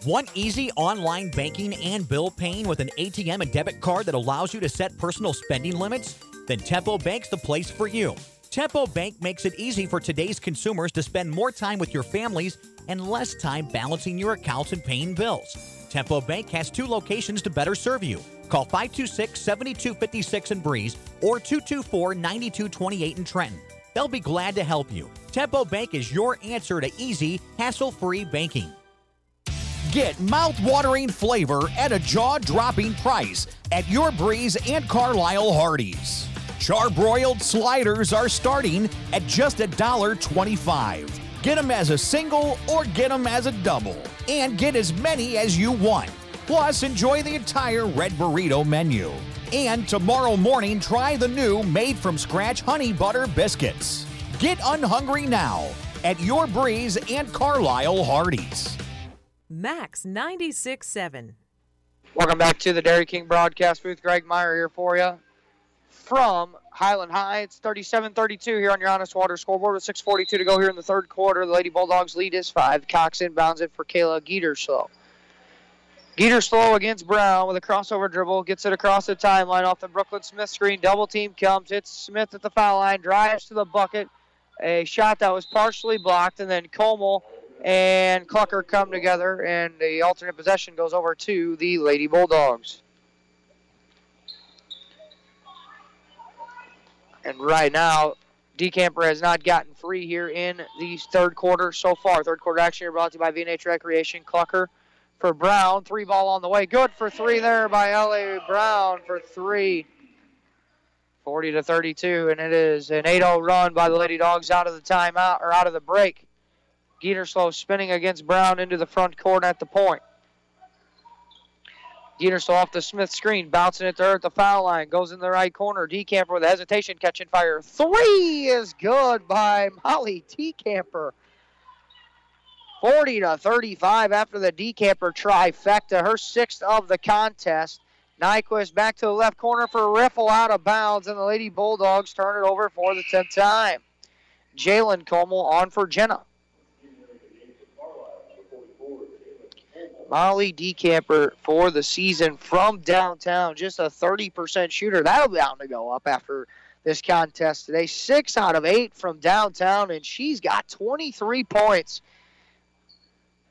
Want easy online banking and bill paying with an ATM and debit card that allows you to set personal spending limits? Then Tempo Bank's the place for you. Tempo Bank makes it easy for today's consumers to spend more time with your families and less time balancing your accounts and paying bills. Tempo Bank has 2 locations to better serve you. Call 526-7256 in Breeze or 224-9228 in Trenton. They'll be glad to help you. Tempo Bank is your answer to easy, hassle-free banking. Get mouth-watering flavor at a jaw-dropping price at your Breeze and Carlyle Hardee's. Charbroiled sliders are starting at just $1.25. Get them as a single or get them as a double. And get as many as you want. Plus, enjoy the entire Red Burrito menu. And tomorrow morning, try the new made-from-scratch honey butter biscuits. Get unhungry now at your Breeze and Carlyle Hardee's. Max 96.7. Welcome back to the Dairy King broadcast booth. Greg Meyer here for you from Highland High. It's 37-32 here on your Honest Water scoreboard with 6:42 to go here in the third quarter. The Lady Bulldogs lead is 5. Cox inbounds it for Kayla Geeterslow. Geeterslow against Brown with a crossover dribble. Gets it across the timeline off the Brooklyn Smith screen. Double team comes. Hits Smith at the foul line. Drives to the bucket. A shot that was partially blocked. And then Como and Clucker come together. And the alternate possession goes over to the Lady Bulldogs. And right now, DeCamper has not gotten free here in the third quarter so far. Third quarter action here brought to you by V&H Recreation. Clucker for Brown. 3 ball on the way. Good for 3 there by L.A. Brown for 3. 40-32, and it is an 8-0 run by the Lady Dogs out of the timeout, or out of the break. Geeterslow spinning against Brown into the front court at the point. Geeterslow off the Smith screen, bouncing it to her at the foul line. Goes in the right corner. DeCamper with a hesitation, catching fire. 3 is good by Molly DeCamper. 40-35 after the DeCamper trifecta. Her 6th of the contest. Nyquist back to the left corner for a riffle out of bounds, and the Lady Bulldogs turn it over for the 10th time. Jalen Como on for Jenna. Molly DeCamper for the season from downtown, just a 30% shooter. That'll be bound to go up after this contest today. 6 out of 8 from downtown, and she's got 23 points.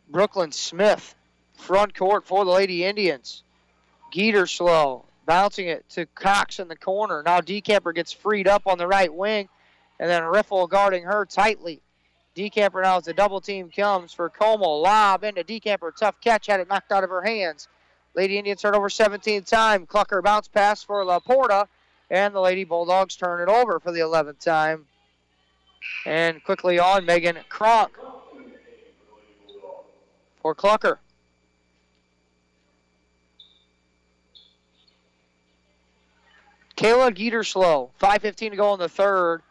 Brooklyn Smith, front court for the Lady Indians. Geeterslow bouncing it to Cox in the corner. Now DeCamper gets freed up on the right wing, and then Riffle guarding her tightly. DeCamper now as the double team comes for Como. Lob into DeCamper. Tough catch. Had it knocked out of her hands. Lady Indians turn over 17th time. Clucker bounce pass for Laporta. And the Lady Bulldogs turn it over for the 11th time. And quickly on, Megan Kronk for Clucker. Kayla Geeterslow. 5:15 to go in the third.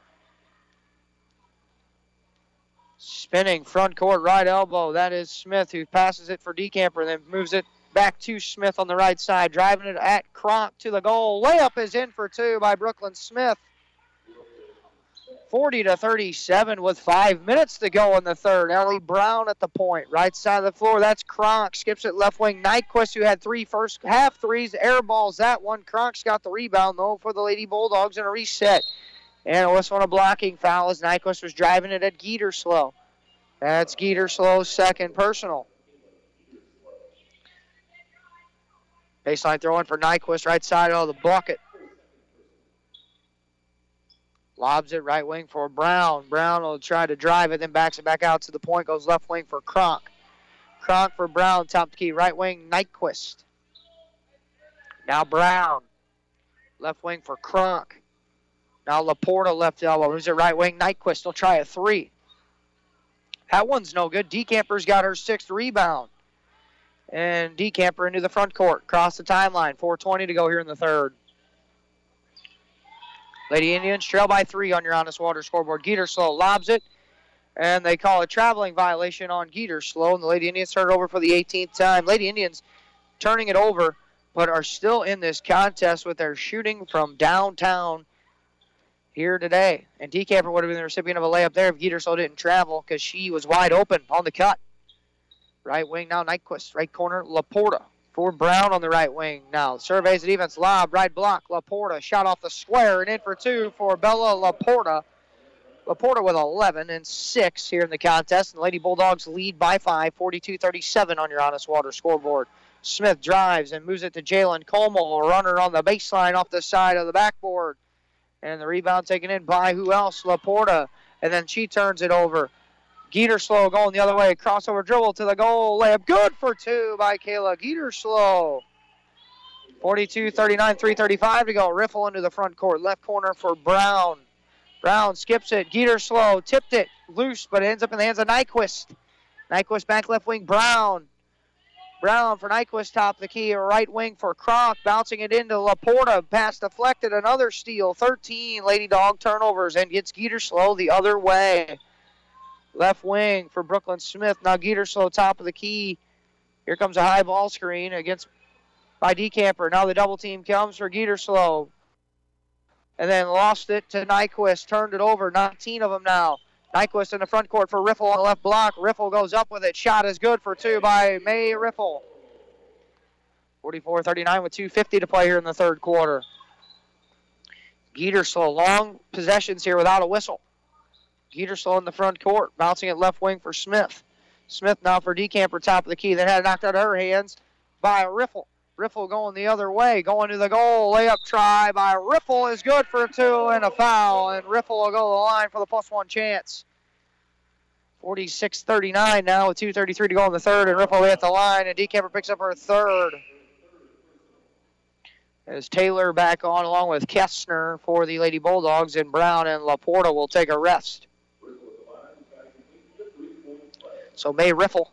Spinning front court right elbow. That is Smith, who passes it for DeCamper and then moves it back to Smith on the right side. Driving it at Kronk to the goal. Layup is in for 2 by Brooklyn Smith. 40-37 with 5 minutes to go in the third. Ellie Brown at the point. Right side of the floor. That's Kronk. Skips it left wing. Nyquist, who had 3 first half threes. Airballs that one. Kronk's got the rebound, though, for the Lady Bulldogs in a reset. And it was on a blocking foul as Nyquist was driving it at Geeterslow. That's Geeterslow's second personal. Baseline throw in for Nyquist, right side of the bucket. Lobs it right wing for Brown. Brown will try to drive it, then backs it back out to the point. Goes left wing for Kronk. Kronk for Brown, top key. Right wing, Nyquist. Now Brown. Left wing for Kronk. Now Laporta left elbow. Moves it right wing. Nyquist will try a 3. That one's no good. DeCamper's got her 6th rebound. And DeCamper into the front court. Across the timeline. 4:20 to go here in the third. Lady Indians trail by 3 on your Honest Water scoreboard. Geeterslow lobs it. And they call a traveling violation on Geeterslow. And the Lady Indians turn it over for the 18th time. Lady Indians turning it over, but are still in this contest with their shooting from downtown here today. And DeCamper would have been the recipient of a layup there if Geeterslow didn't travel, because she was wide open on the cut. Right wing now, Nyquist. Right corner, Laporta for Brown on the right wing. Now surveys the defense, lob, right block, Laporta. Shot off the square and in for 2 for Bella Laporta. Laporta with 11 and 6 here in the contest. And the Lady Bulldogs lead by 5, 42-37 on your Honest Water scoreboard. Smith drives and moves it to Jalen Como, a runner on the baseline off the side of the backboard. And the rebound taken in by who else? Laporta. And then she turns it over. Geterslow going the other way. Crossover dribble to the goal. Layup good for 2 by Kayla Geterslow. 42-39, 3:35 to go. Riffle into the front court. Left corner for Brown. Brown skips it. Geterslow tipped it loose, but it ends up in the hands of Nyquist. Nyquist back left wing. Brown. Brown for Nyquist, top of the key. Right wing for Kronk. Bouncing it into Laporta. Pass deflected. Another steal. 13 Lady Dog turnovers and gets Geterslow the other way. Left wing for Brooklyn Smith. Now Geterslow, top of the key. Here comes a high ball screen against by DeCamper. Now the double team comes for Geterslow. And then lost it to Nyquist. Turned it over. 19 of them now. Nyquist in the front court for Riffle on the left block. Riffle goes up with it. Shot is good for 2 by May Riffle. 44-39 with 2:50 to play here in the third quarter. Geterslow, long possessions here without a whistle. Geterslow in the front court. Bouncing it left wing for Smith. Smith now for DeCamper, top of the key. Then had it knocked out of her hands by Riffle. Riffle going the other way, going to the goal. Layup try by Riffle is good for 2 and a foul. And Riffle will go to the line for the +1 chance. 46-39 now with 2:33 to go in the third. And Riffle at the line. And DeCamper picks up her third. As Taylor back on along with Kestner for the Lady Bulldogs. And Brown and Laporta will take a rest. So May Riffle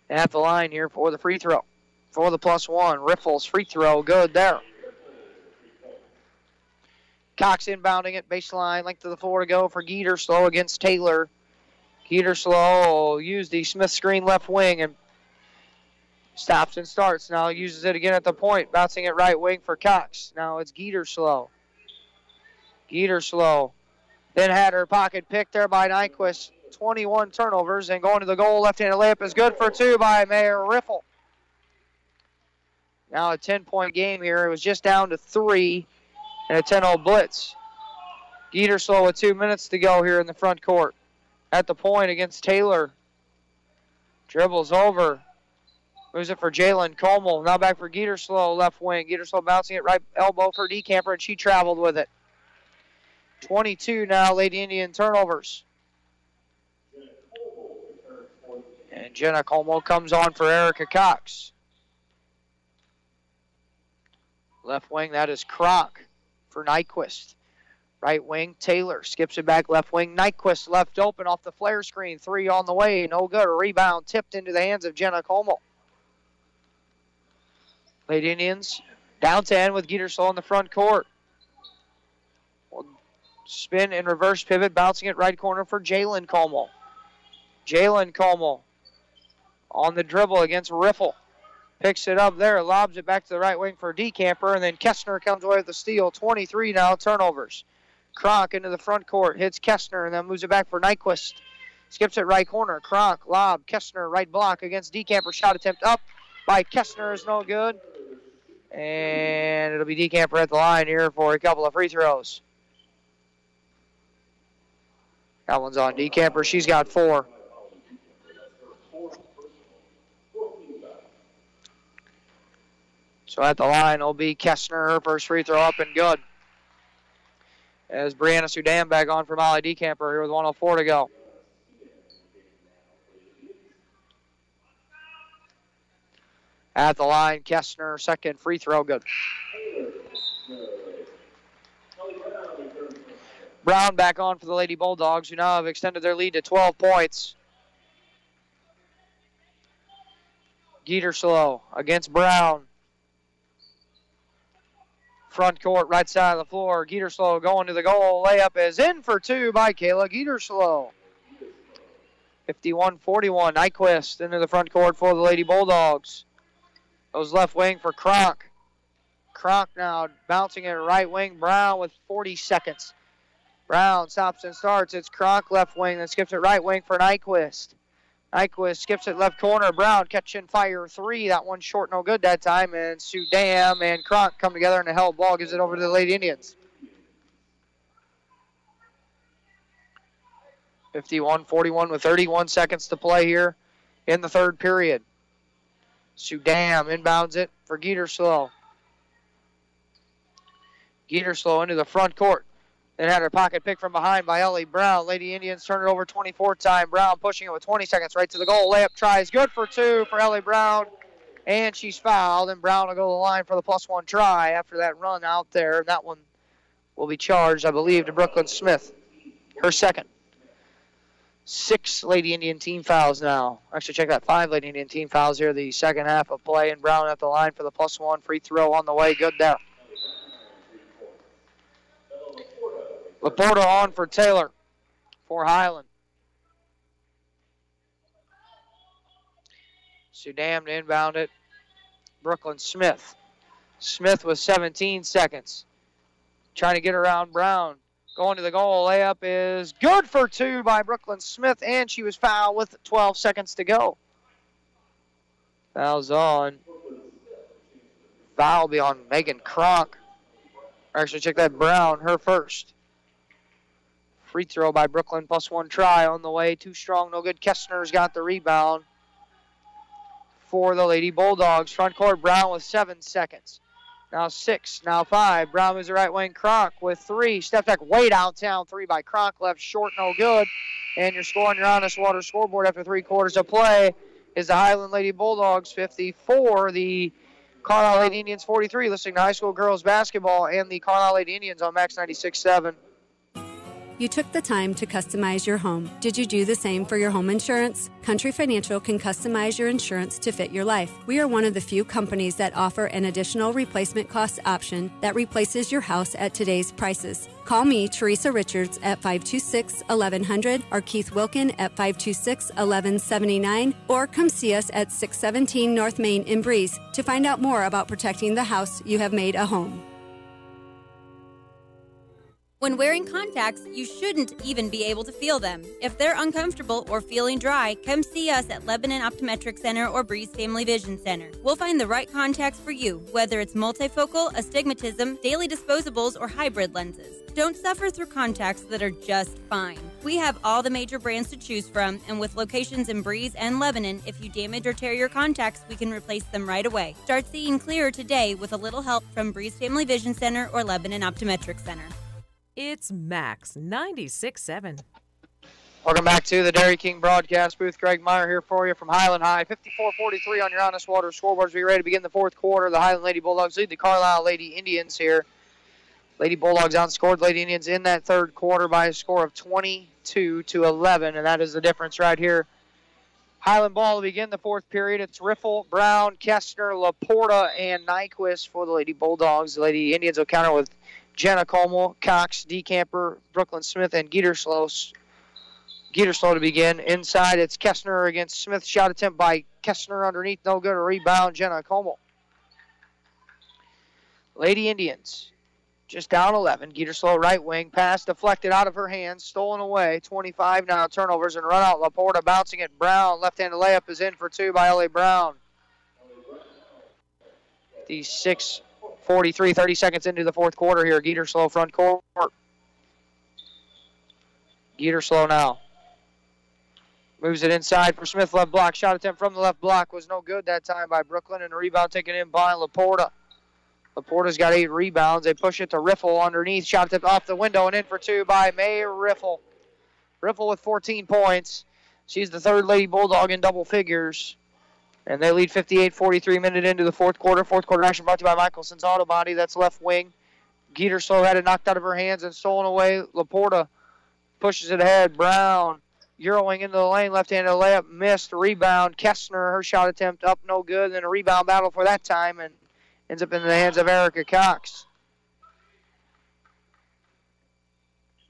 at the line here for the free throw. For the +1, Riffle's free throw, good there. Cox inbounding it, baseline, length of the floor to go for Geterslow against Taylor. Geterslow used the Smith screen left wing and stops and starts. Now uses it again at the point, bouncing it right wing for Cox. Now it's Geterslow. Geterslow then had her pocket picked there by Nyquist. 21 turnovers and going to the goal. Left-handed layup is good for 2 by Mayor Riffle. Now a 10-point game here. It was just down to 3 and a 10-0 blitz. Geterslow with 2 minutes to go here in the front court. At the point against Taylor. Dribbles over. Moves it for Jalen Comel. Now back for Geterslow, left wing. Geterslow bouncing it right elbow for DeCamper, and she traveled with it. 22 now, Lady Indian turnovers. And Jenna Como comes on for Erica Cox. Left wing, that is Kronk for Nyquist. Right wing, Taylor skips it back left wing. Nyquist left open off the flare screen. 3 on the way, no good. A rebound tipped into the hands of Jenna Como. Lady Indians down 10 with Geterslow in the front court. Spin and reverse pivot, bouncing it right corner for Jalen Como. Jalen Como on the dribble against Riffle. Picks it up there, lobs it back to the right wing for DeCamper, and then Kestner comes away with the steal. 23 now, turnovers. Kronk into the front court, hits Kestner, and then moves it back for Nyquist. Skips it right corner. Kronk, lob, Kestner, right block against DeCamper. Shot attempt up by Kestner is no good. And it'll be DeCamper at the line here for a couple of free throws. That one's on DeCamper. She's got 4. So at the line will be Kestner. Her first free throw up and good. As Brianna Sudan back on for Molly DeCamper here with 1:04 to go. At the line, Kestner, second free throw, good. Brown back on for the Lady Bulldogs, who now have extended their lead to 12 points. Geterslow against Brown. Front court, right side of the floor. Geterslow going to the goal. Layup is in for 2 by Kayla Geterslow. 51-41. Nyquist into the front court for the Lady Bulldogs. Goes left wing for Kronk. Kronk now bouncing it right wing. Brown with 40 seconds. Brown stops and starts. It's Kronk left wing, then skips it right wing for Nyquist. Nyquist skips it left corner. Brown catch and fire 3. That one short, no good that time. And Sudam and Kronk come together and the held ball gives it over to the Lady Indians. 51-41 with 31 seconds to play here in the third period. Sudam inbounds it for Geterslow. Geterslow into the front court. Then had her pocket picked from behind by Ellie Brown. Lady Indians turn it over 24 time. Brown pushing it with 20 seconds right to the goal. Layup tries good for 2 for Ellie Brown. And she's fouled, and Brown will go to the line for the +1 try after that run out there. That one will be charged, I believe, to Brooklyn Smith. Her second. 6 Lady Indian team fouls now. Actually, check that. 5 Lady Indian team fouls here the second half of play, and Brown at the line for the +1 free throw on the way. Good there. Laporta on for Taylor for Highland. Sudam to inbound it. Brooklyn Smith. Smith with 17 seconds. Trying to get around Brown. Going to the goal. Layup is good for 2 by Brooklyn Smith, and she was fouled with 12 seconds to go. Foul's on. Foul will be on Megan Kronk. Actually, check that. Brown, her first. Free throw by Brooklyn, +1 try on the way. Too strong, no good. Kessner's got the rebound for the Lady Bulldogs. Front court, Brown with 7 seconds. Now 6, now 5. Brown moves the right wing. Kronk with 3. Step back way downtown. 3 by Kronk. Left short, no good. And your score on your Honest Water scoreboard after 3 quarters of play is the Highland Lady Bulldogs 54, the Carlisle Lady Indians 43. Listening to high school girls basketball and the Carlisle Lady Indians on Max 96.7. You took the time to customize your home. Did you do the same for your home insurance? Country Financial can customize your insurance to fit your life. We are one of the few companies that offer an additional replacement cost option that replaces your house at today's prices. Call me, Teresa Richards, at 526-1100 or Keith Wilkin at 526-1179, or come see us at 617 North Main in Breeze to find out more about protecting the house you have made a home. When wearing contacts, you shouldn't even be able to feel them. If they're uncomfortable or feeling dry, come see us at Lebanon Optometric Center or Breeze Family Vision Center. We'll find the right contacts for you, whether it's multifocal, astigmatism, daily disposables, or hybrid lenses. Don't suffer through contacts that are just fine. We have all the major brands to choose from, and with locations in Breeze and Lebanon, if you damage or tear your contacts, we can replace them right away. Start seeing clearer today with a little help from Breeze Family Vision Center or Lebanon Optometric Center. It's Max 96.7. Welcome back to the Dairy King broadcast booth. Greg Meyer here for you from Highland High. 54-43 on your Honest Water scoreboards. We're ready to begin the fourth quarter. The Highland Lady Bulldogs lead the Carlisle Lady Indians here. Lady Bulldogs outscored Lady Indians in that third quarter by a score of 22-11, and that is the difference right here. Highland ball to begin the fourth period. It's Riffle, Brown, Kestner, Laporta, and Nyquist for the Lady Bulldogs. The Lady Indians will counter with Jenna Como, Cox, DeCamper, Brooklyn Smith, and Geterslow to begin. Inside, it's Kessner against Smith. Shot attempt by Kessner underneath. No good. A rebound, Jenna Como. Lady Indians just down 11. Geterslow right wing. Pass deflected out of her hands. Stolen away. 25 now. Turnovers and run out. Laporta bouncing it. Brown. Left-handed layup is in for 2 by Ellie Brown. The 6:43, 30 seconds into the fourth quarter here. Geterslow front court. Geterslow now. Moves it inside for Smith, left block. Shot attempt from the left block was no good that time by Brooklyn, and a rebound taken in by Laporta. Laporta's got 8 rebounds. They push it to Riffle underneath. Shot attempt off the window and in for 2 by May Riffle. Riffle with 14 points. She's the third Lady Bulldog in double figures. And they lead 58-43 minute into the fourth quarter. Fourth quarter action brought to you by Michelson's Auto Body. That's left wing. Geterslow had it knocked out of her hands and stolen away. Laporta pushes it ahead. Brown Euroing into the lane. Left-handed layup missed. Rebound. Kessner, her shot attempt up no good. Then a rebound battle for that time and ends up in the hands of Erica Cox.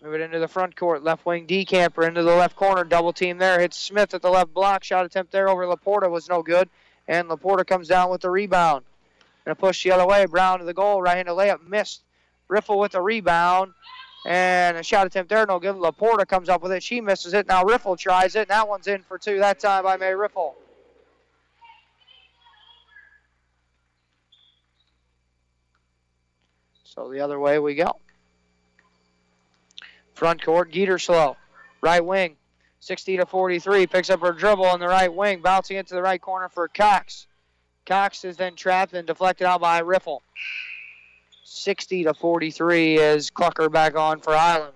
Move it into the front court. Left wing DeCamper into the left corner. Double team there. Hits Smith at the left block. Shot attempt there over Laporta was no good. And Laporta comes down with the rebound. Going to push the other way. Brown to the goal. Right-handed layup missed. Riffle with the rebound. And a shot attempt there. No good. Laporta comes up with it. She misses it. Now Riffle tries it. And that one's in for 2 that time by May Riffle. So the other way we go. Front court, Geterslow. Right wing, 60-43. Picks up her dribble on the right wing. Bouncing into the right corner for Cox. Cox is then trapped and deflected out by Riffle. 60-43 as Clucker back on for Highland.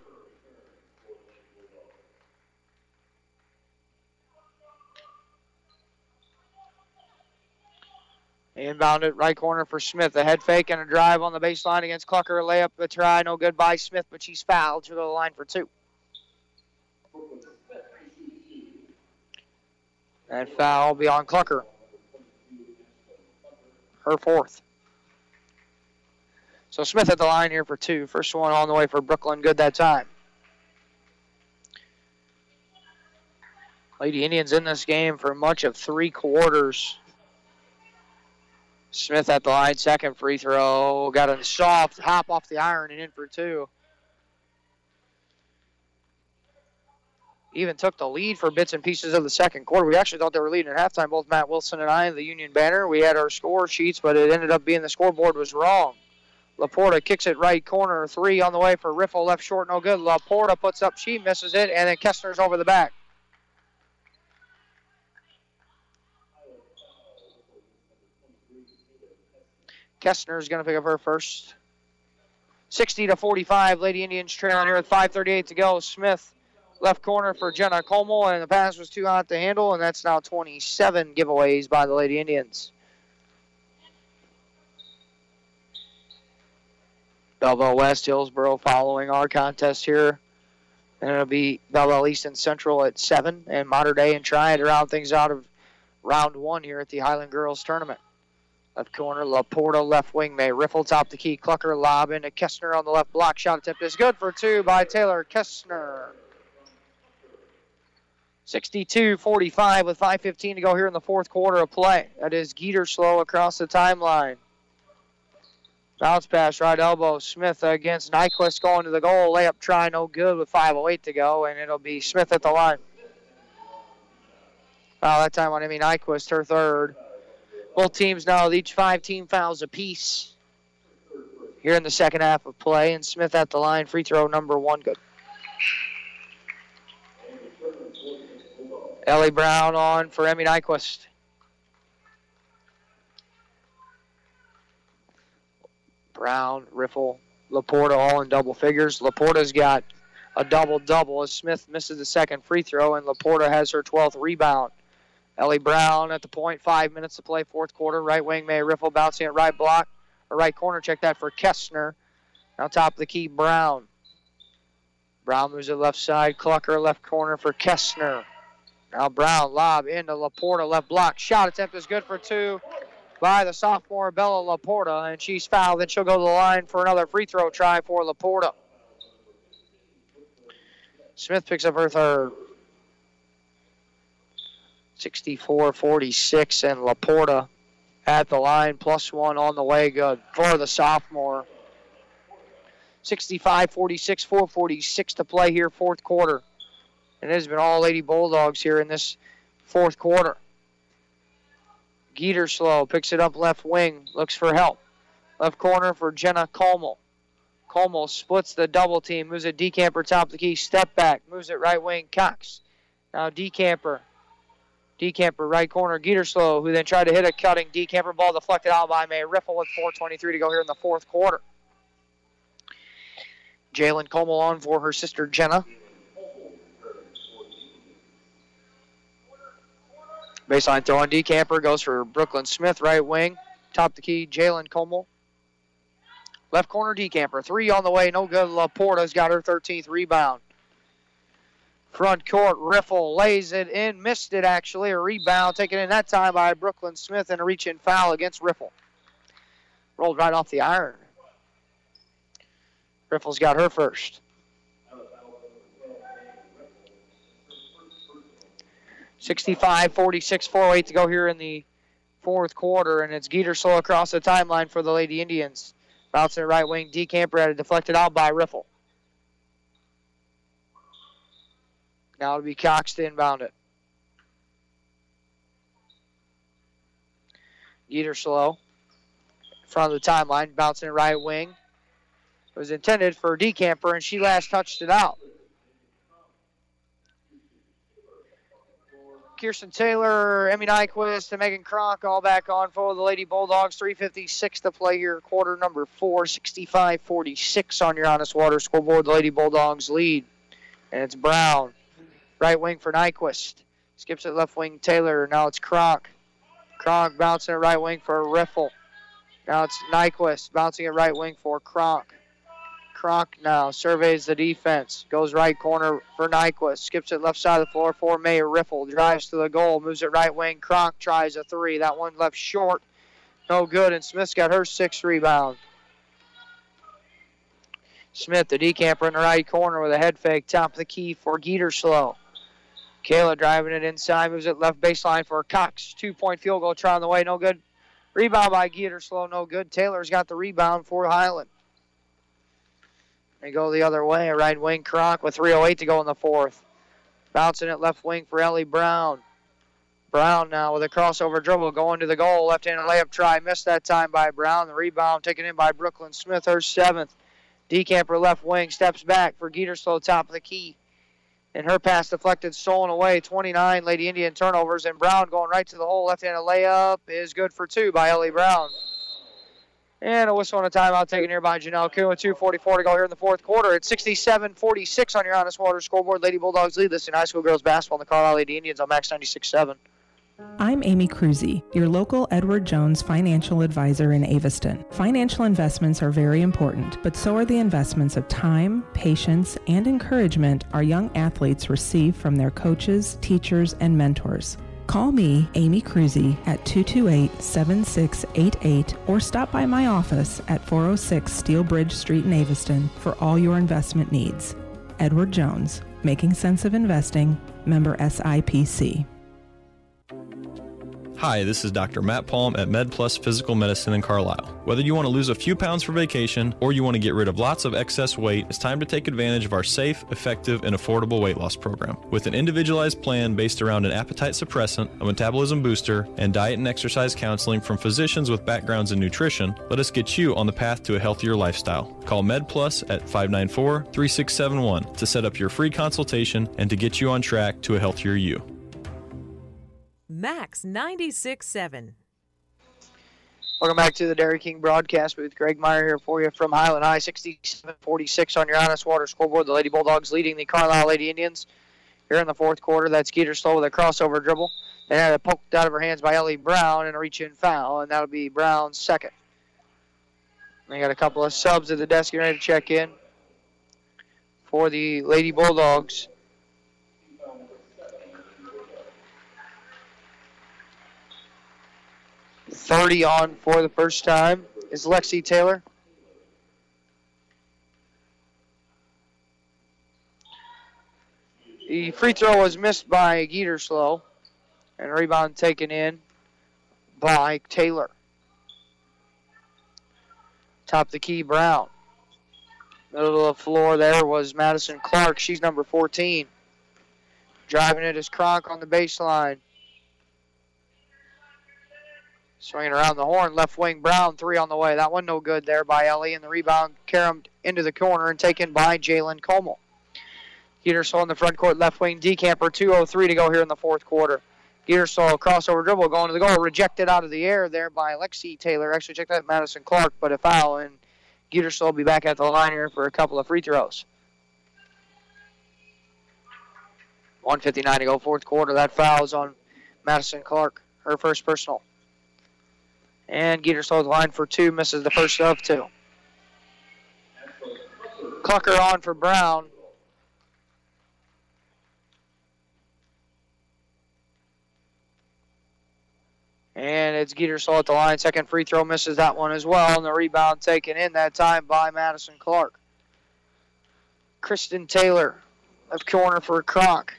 Inbound it, right corner for Smith. A head fake and a drive on the baseline against Clucker. Layup, a try, no good by Smith, but she's fouled. She'll go to the line for 2. That foul will be on Clucker. Her 4th. So Smith at the line here for 2. First one on the way for Brooklyn. Good that time. Lady Indians in this game for much of 3 quarters. Smith at the line, second free throw. Got a soft hop off the iron and in for 2. Even took the lead for bits and pieces of the second quarter. We actually thought they were leading at halftime, both Matt Wilson and I, in the Union banner. We had our score sheets, but it ended up being the scoreboard was wrong. Laporta kicks it right corner. 3 on the way for Riffle. Left short, no good. Laporta puts up, she misses it, and then Kessner's over the back. Kessner's going to pick up her first. 60-45, Lady Indians trailing here with 5:38 to go. Smith, left corner for Jenna Como, and the pass was too hot to handle, and that's now 27 giveaways by the Lady Indians. Belleville West, Hillsboro following our contest here. And it'll be Belleville East and Central at 7, and Mater Dei and Triad to round things out of round 1 here at the Highland Girls Tournament. Left corner, Laporta, left wing, May Riffle, top the key, Clucker, lob into Kessner on the left block. Shot attempt is good for 2 by Taylor Kessner. 62-45 with 5:15 to go here in the 4th quarter of play. That is Geeterslow across the timeline. Bounce pass, right elbow, Smith against Nyquist going to the goal. Layup try, no good with 5:08 to go, and it'll be Smith at the line. That time on Emmy Nyquist, her 3rd. Both teams now with each 5 team fouls apiece here in the second half of play, and Smith at the line, free throw number 1, good. Ellie Brown on for Emmy Nyquist. Brown, Riffle, Laporta all in double figures. Laporta's got a double-double as Smith misses the second free throw, and Laporta has her 12th rebound. Ellie Brown at the point, 5 minutes to play, 4th quarter. Right wing, May Riffle bouncing at right block, or right corner. Check that for Kessner. Now top of the key, Brown. Brown moves to the left side. Clucker, left corner for Kessner. Now Brown, lob into Laporta, left block. Shot attempt is good for 2 by the sophomore Bella Laporta, and she's fouled. Then she'll go to the line for another free throw try for Laporta. Smith picks up her 3rd. 64-46, and Laporta at the line, +1 on the way, good for the sophomore. 65-46, 4:46 to play here, 4th quarter. And it has been all Lady Bulldogs here in this 4th quarter. Geeterslow picks it up left wing, looks for help. Left corner for Jenna Como. Como splits the double team, moves it Decamper, top of the key, step back, moves it right wing, Cox. Now Decamper, right corner, Geeterslow, who then tried to hit a cutting Decamper ball deflected out by May Riffle with 4:23 to go here in the 4th quarter. Jalen Como on for her sister Jenna. Baseline throw on Decamper, goes for Brooklyn Smith, right wing. Top the key, Jalen Como. Left corner, Decamper. 3 on the way, no good. Laporta's got her 13th rebound. Front court, Riffle lays it in, missed it actually. A rebound taken in that time by Brooklyn Smith, and a reach-in foul against Riffle. Rolled right off the iron. Riffle's got her first. 65-46, 4:08 to go here in the 4th quarter, and it's Geeterslow across the timeline for the Lady Indians. Bouncing it right wing, Decamper had it deflected out by Riffle. Now it'll be Cox to inbound it. Geeterslow in front of the timeline, bouncing it right wing. It was intended for Decamper, and she last touched it out. Kirsten Taylor, Emmy Nyquist, and Megan Kronk all back on for the Lady Bulldogs. 3:56 to play here, quarter number 4, 65-46 on your Honest Water scoreboard. The Lady Bulldogs lead. And it's Brown. Right wing for Nyquist. Skips it left wing Taylor. Now it's Kronk. Kronk bouncing it right wing for Riffle. Now it's Nyquist bouncing it right wing for Kronk. Kronk now surveys the defense. Goes right corner for Nyquist. Skips it left side of the floor for Mayer. Riffle drives to the goal. Moves it right wing. Kronk tries a 3. That one left short. No good. And Smith's got her 6th rebound. Smith, the decamper in the right corner with a head fake. Top of the key for Geterslow. Kayla driving it inside. Moves it left baseline for Cox. 2-point field goal try on the way. No good. Rebound by Geterslow. No good. Taylor's got the rebound for Highland. They go the other way. Right wing Kronk with 3:08 to go in the fourth. Bouncing it left wing for Ellie Brown. Brown now with a crossover dribble going to the goal. Left-handed layup try. Missed that time by Brown. The rebound taken in by Brooklyn Smith, her 7th. Decamper left wing steps back for Geterslow, top of the key. And her pass deflected, stolen away. 29 Lady Indian turnovers. And Brown going right to the hole. Left-handed layup is good for 2 by Ellie Brown. And a whistle and a timeout taken here by Janelle Kuhn with 2:44 to go here in the fourth quarter. It's 67-46 on your Honest Water scoreboard. Lady Bulldogs lead this in high school girls basketball in the Carlisle Lady Indians on Max 96.7. I'm Amy Cruzy, your local Edward Jones financial advisor in Aveston. Financial investments are very important, but so are the investments of time, patience, and encouragement our young athletes receive from their coaches, teachers, and mentors. Call me, Amy Cruzy, at 228-7688 or stop by my office at 406 Steel Bridge Street in Aveston for all your investment needs. Edward Jones, Making Sense of Investing, member SIPC. Hi, this is Dr. Matt Palm at MedPlus Physical Medicine in Carlisle. Whether you want to lose a few pounds for vacation or you want to get rid of lots of excess weight, it's time to take advantage of our safe, effective, and affordable weight loss program. With an individualized plan based around an appetite suppressant, a metabolism booster, and diet and exercise counseling from physicians with backgrounds in nutrition, let us get you on the path to a healthier lifestyle. Call MedPlus at 594-3671 to set up your free consultation and to get you on track to a healthier you. Max 96.7. Welcome back to the Dairy King broadcast booth. Greg Meyer here for you from Highland High, 67-46 on your Honest Water scoreboard. The Lady Bulldogs leading the Carlisle Lady Indians here in the fourth quarter. That's Geterslow with a crossover dribble. They had it poked out of her hands by Ellie Brown and a reach-in foul, and that'll be Brown's 2nd. They got a couple of subs at the desk getting ready to check in for the Lady Bulldogs. .30 on for the first time is Lexi Taylor. The free throw was missed by Geterslow, and a rebound taken in by Taylor. Top of the key, Brown. Middle of the floor there was Madison Clark. She's number 14. Driving it is Kronk on the baseline. Swinging around the horn, left wing Brown, 3 on the way. That one no good there by Ellie, and the rebound caromed into the corner and taken by Jalen Como. Geterslow in the front court, left wing decamper, 2:03 to go here in the fourth quarter. Geterslow crossover dribble going to the goal, rejected out of the air there by Lexi Taylor. Actually, check that, Madison Clark, but a foul, and Geterslow will be back at the line here for a couple of free throws. 1:59 to go, fourth quarter. That foul's on Madison Clark, her first personal. And Geterslow line for 2, misses the first of 2. Clucker on for Brown. And it's Geterslow at the line. Second free throw, misses that one as well. And the rebound taken in that time by Madison Clark. Kristen Taylor, left corner for Kronk.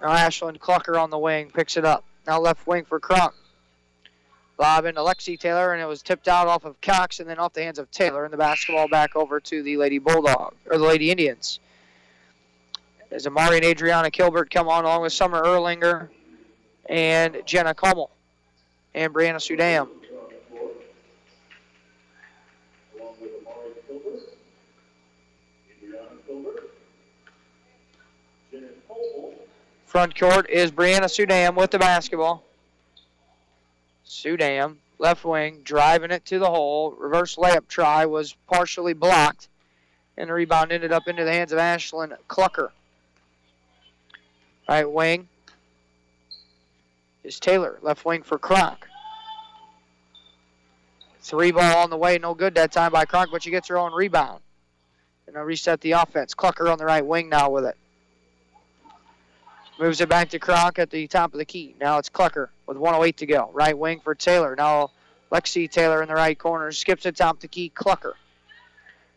Now Ashland Clucker on the wing, picks it up. Now left wing for Kronk. Lob into Lexi Taylor, and it was tipped out off of Cox and then off the hands of Taylor. And the basketball back over to the Lady Bulldog, or the Lady Indians. As Amari and Adriana Kilbert come on along with Summer Erlinger and Jenna Kummel and Brianna Sudam. Front court is Brianna Sudam with the basketball. Sudam, left wing, driving it to the hole. Reverse layup try was partially blocked. And the rebound ended up into the hands of Ashlyn Clucker. Right wing is Taylor. Left wing for Kronk. 3 ball on the way. No good that time by Kronk, but she gets her own rebound. And they'll reset the offense. Clucker on the right wing now with it. Moves it back to Kronk at the top of the key. Now it's Clucker with 1:08 to go. Right wing for Taylor. Now Lexi Taylor in the right corner. Skips it top of the key. Clucker.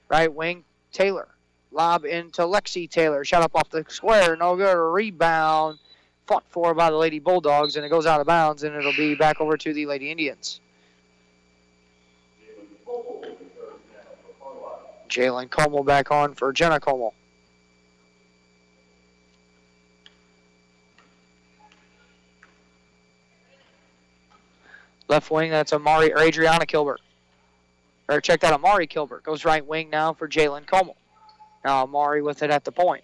Right wing, Taylor. Lob into Lexi Taylor. Shot up off the square. No good. Rebound. Fought for by the Lady Bulldogs, and it goes out of bounds, and it'll be back over to the Lady Indians. Jalen Como back on for Jenna Como. Left wing, that's Adriana Kilbert. Or check that, Amari Kilbert. Goes right wing now for Jalen Como. Now Amari with it at the point.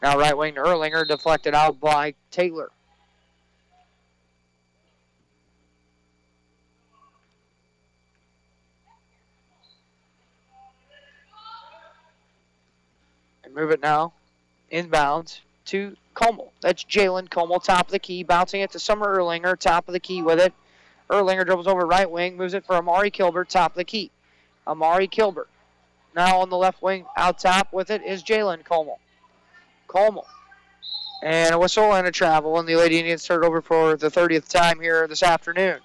Now right wing to Erlinger, deflected out by Taylor. And move it now, inbounds to Como. That's Jalen Como, top of the key, bouncing it to Summer Erlinger, top of the key with it. Erlinger dribbles over right wing, moves it for Amari Kilbert, top of the key. Amari Kilbert. Now on the left wing, out top with it is Jalen Como. Como. And a whistle and a travel, and the Lady Indians start over for the 30th time here this afternoon.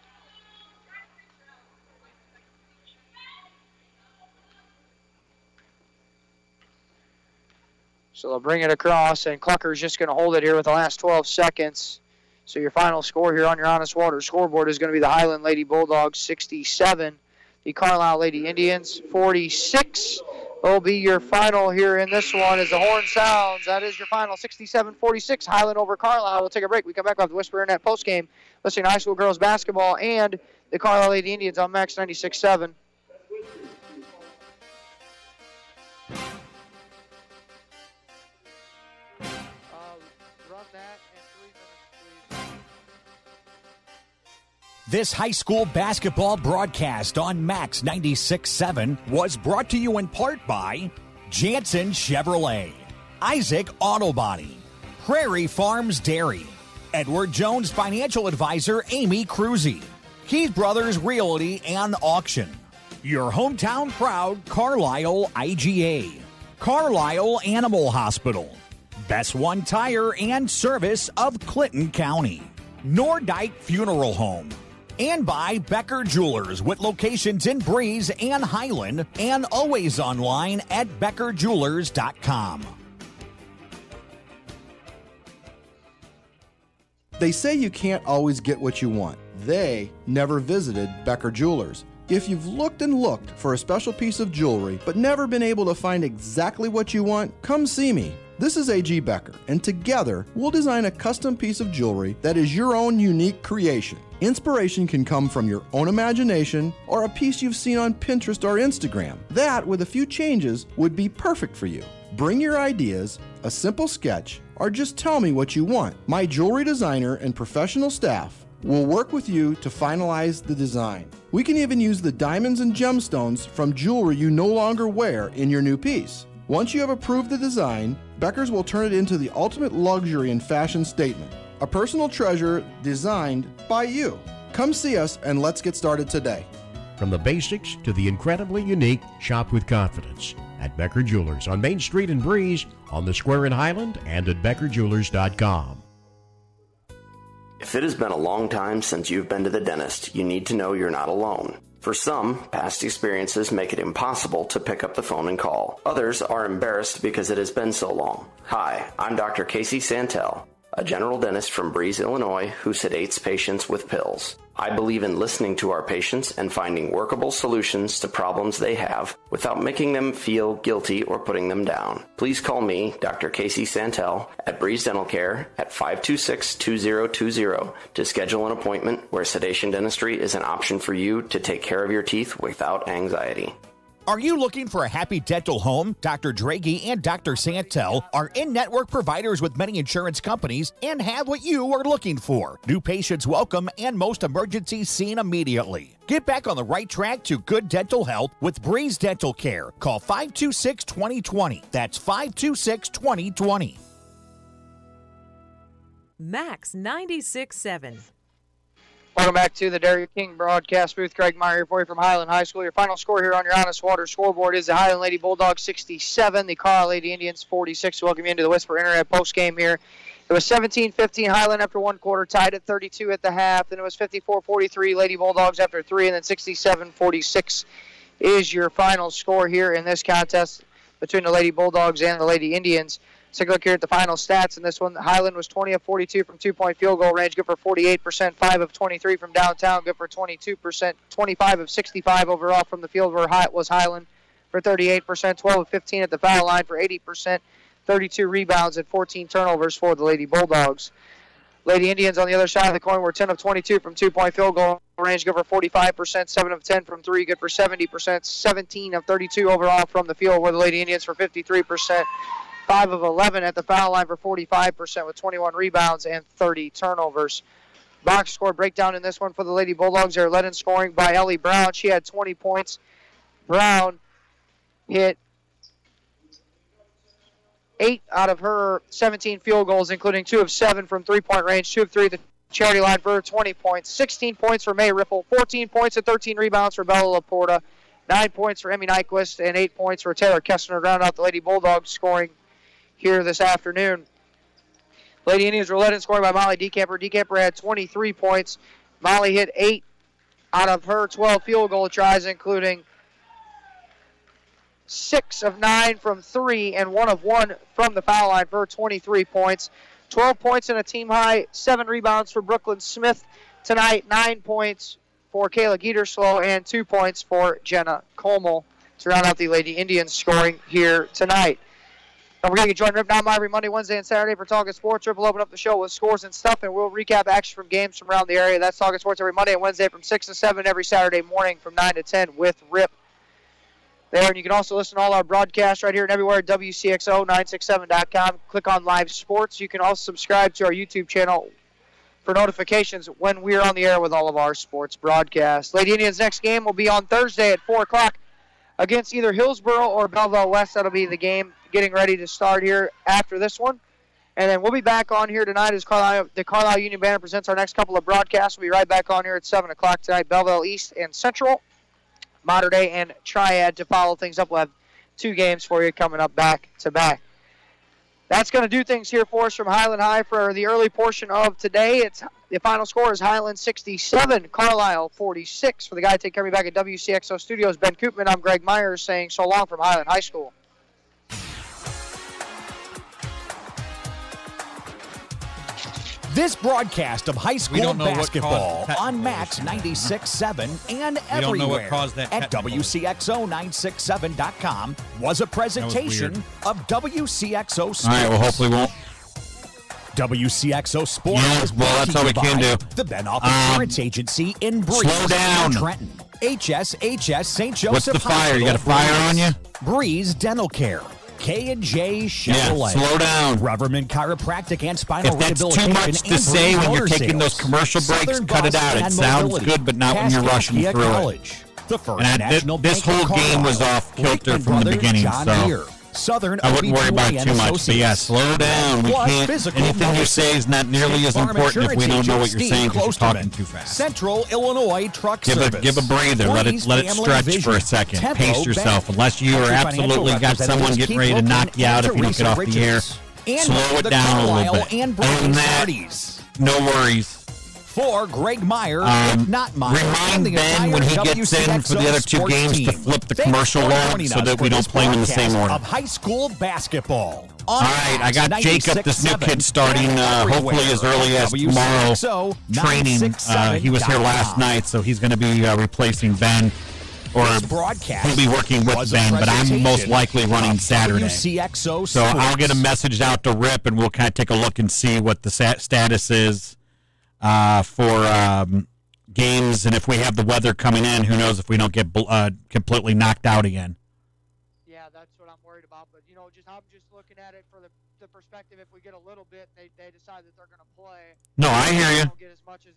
So they'll bring it across, and Clucker's just going to hold it here with the last 12 seconds. So your final score here on your Honest Water scoreboard is going to be the Highland Lady Bulldogs 67, the Carlisle Lady Indians 46. Will be your final here in this one as the horn sounds. That is your final 67-46, Highland over Carlisle. We'll take a break. We come back with Whisper Internet postgame, listening to high school girls basketball and the Carlisle Lady Indians on Max 96.7. This high school basketball broadcast on Max 96.7 was brought to you in part by Jansen Chevrolet, Isaac Auto Body, Prairie Farms Dairy, Edward Jones Financial Advisor Amy Cruzy, Keith Brothers Realty and Auction, your hometown proud Carlisle IGA, Carlisle Animal Hospital, Best One Tire and Service of Clinton County, Nordike Funeral Home, and by Becker Jewelers with locations in Breeze and Highland and always online at beckerjewelers.com. They say you can't always get what you want. They never visited Becker Jewelers. If you've looked and looked for a special piece of jewelry but never been able to find exactly what you want, come see me. This is A.G. Becker, and together we'll design a custom piece of jewelry that is your own unique creation. Inspiration can come from your own imagination or a piece you've seen on Pinterest or Instagram. That, with a few changes, would be perfect for you. Bring your ideas, a simple sketch, or just tell me what you want. My jewelry designer and professional staff will work with you to finalize the design. We can even use the diamonds and gemstones from jewelry you no longer wear in your new piece. Once you have approved the design, Becker's will turn it into the ultimate luxury and fashion statement. A personal treasure designed by you. Come see us and let's get started today. From the basics to the incredibly unique, shop with confidence at Becker Jewelers on Main Street in Breeze, on the Square in Highland, and at beckerjewelers.com. If it has been a long time since you've been to the dentist, you need to know you're not alone. For some, past experiences make it impossible to pick up the phone and call. Others are embarrassed because it has been so long. Hi, I'm Dr. Casey Santel, a general dentist from Breeze, Illinois, who sedates patients with pills. I believe in listening to our patients and finding workable solutions to problems they have without making them feel guilty or putting them down. Please call me, Dr. Casey Santel, at Breeze Dental Care at 526-2020 to schedule an appointment where sedation dentistry is an option for you to take care of your teeth without anxiety. Are you looking for a happy dental home? Dr. Draghi and Dr. Santel are in-network providers with many insurance companies and have what you are looking for. New patients welcome and most emergencies seen immediately. Get back on the right track to good dental health with Breeze Dental Care. Call 526-2020. That's 526-2020. Max 96.7. Welcome back to the Dairy King broadcast booth. Greg Meyer here for you from Highland High School. Your final score here on your Honest Water scoreboard is the Highland Lady Bulldogs 67, the Carlisle Lady Indians 46. Welcome you into the Whisper Internet postgame here. It was 17-15 Highland after one quarter, tied at 32 at the half. Then it was 54-43 Lady Bulldogs after three, and then 67-46 is your final score here in this contest between the Lady Bulldogs and the Lady Indians. Let's take a look here at the final stats in this one. Highland was 20 of 42 from two-point field goal range, good for 48%, 5 of 23 from downtown, good for 22%, 25 of 65 overall from the field where was Highland for 38%, 12 of 15 at the foul line for 80%, 32 rebounds and 14 turnovers for the Lady Bulldogs. Lady Indians on the other side of the coin were 10 of 22 from two-point field goal range, good for 45%, 7 of 10 from three, good for 70%, 17 of 32 overall from the field where the Lady Indians for 53%. 5 of 11 at the foul line for 45% with 21 rebounds and 30 turnovers. Box score breakdown in this one for the Lady Bulldogs. They're led in scoring by Ellie Brown. She had 20 points. Brown hit 8 out of her 17 field goals, including 2 of 7 from three-point range, 2 of 3 at the charity line for her 20 points. 16 points for May Ripple, 14 points and 13 rebounds for Bella Laporta, 9 points for Emmy Nyquist, and 8 points for Taylor Kessner. Round out the Lady Bulldogs scoring here this afternoon. Lady Indians were led in scoring by Molly DeCamper. DeCamper had 23 points. Molly hit 8 out of her 12 field goal tries, including 6 of 9 from 3 and 1 of 1 from the foul line for 23 points. 12 points and a team high, 7 rebounds for Brooklyn Smith tonight, 9 points for Kayla Geeterslow, and 2 points for Jenna Colmel to round out the Lady Indians scoring here tonight. Don't forget to join Rip Now every Monday, Wednesday, and Saturday for Talking Sports. Rip will open up the show with scores and stuff, and we'll recap action from games from around the area. That's Talking Sports every Monday and Wednesday from 6 to 7, every Saturday morning from 9 to 10 with Rip there. And you can also listen to all our broadcasts right here and everywhere at WCXO967.com. Click on Live Sports. You can also subscribe to our YouTube channel for notifications when we're on the air with all of our sports broadcasts. Lady Indians' next game will be on Thursday at 4 o'clock against either Hillsboro or Belleville West. That'll be the game getting ready to start here after this one. And then we'll be back on here tonight as the Carlisle Union Banner presents our next couple of broadcasts. We'll be right back on here at 7 o'clock tonight. Belleville East and Central, Mater Dei and Triad to follow things up. We'll have 2 games for you coming up back to back. That's going to do things here for us from Highland High for the early portion of today. The final score is Highland 67, Carlisle 46. For the guy taking care of me back at WCXO Studios, Ben Koopman, I'm Greg Myers saying so long from Highland High School. This broadcast of high school basketball on Max 96.7 and everywhere at WCXO967.com was a presentation of WCXO Sports. All right, well, hopefully won't. WCXO Sports is that's all we can do. The Benoff Insurance Agency in Breeze and Trenton. HSHS St. Joseph What's the fire? You got a fire on you? Breeze Dental Care. K&J Chevrolet. Yeah, slow down. Reverman Chiropractic and Spinal If that's Rehabilitation. too much to say when you're taking those commercial breaks, cut it out. It sounds good, but not when you're rushing through College. The first National this whole game was off kilter from the beginning, so Southern I wouldn't worry about it too much. But yeah, slow down. We can't. Anything you say is not nearly as important if we don't know what you're saying because you're talking too fast. Central Illinois Truck Service. Give a breather. Let it stretch for a second. Pace yourself. Unless you are absolutely got someone getting ready to knock you out if you don't get off the air. Slow it down a little bit. Other than that, no worries. For Greg Meyer, not Meyer. Remind Ben when he gets in for the other 2 games to flip the commercial log so that we don't play them in the same order. Of high school basketball. All right, I got Jacob, this new kid, starting hopefully as early as tomorrow. Training. He was here last night, so he's going to be replacing Ben. Or he'll be working with Ben, but I'm most likely running Saturday. So I'll get a message out to Rip, and we'll kind of take a look and see what the status is for games, and if we have the weather coming in, who knows if we don't get completely knocked out again. Yeah, that's what I'm worried about. But, I'm just looking at it for the perspective. If we get a little bit, they decide that they're going to play. No, I hear you. Don't get as much as,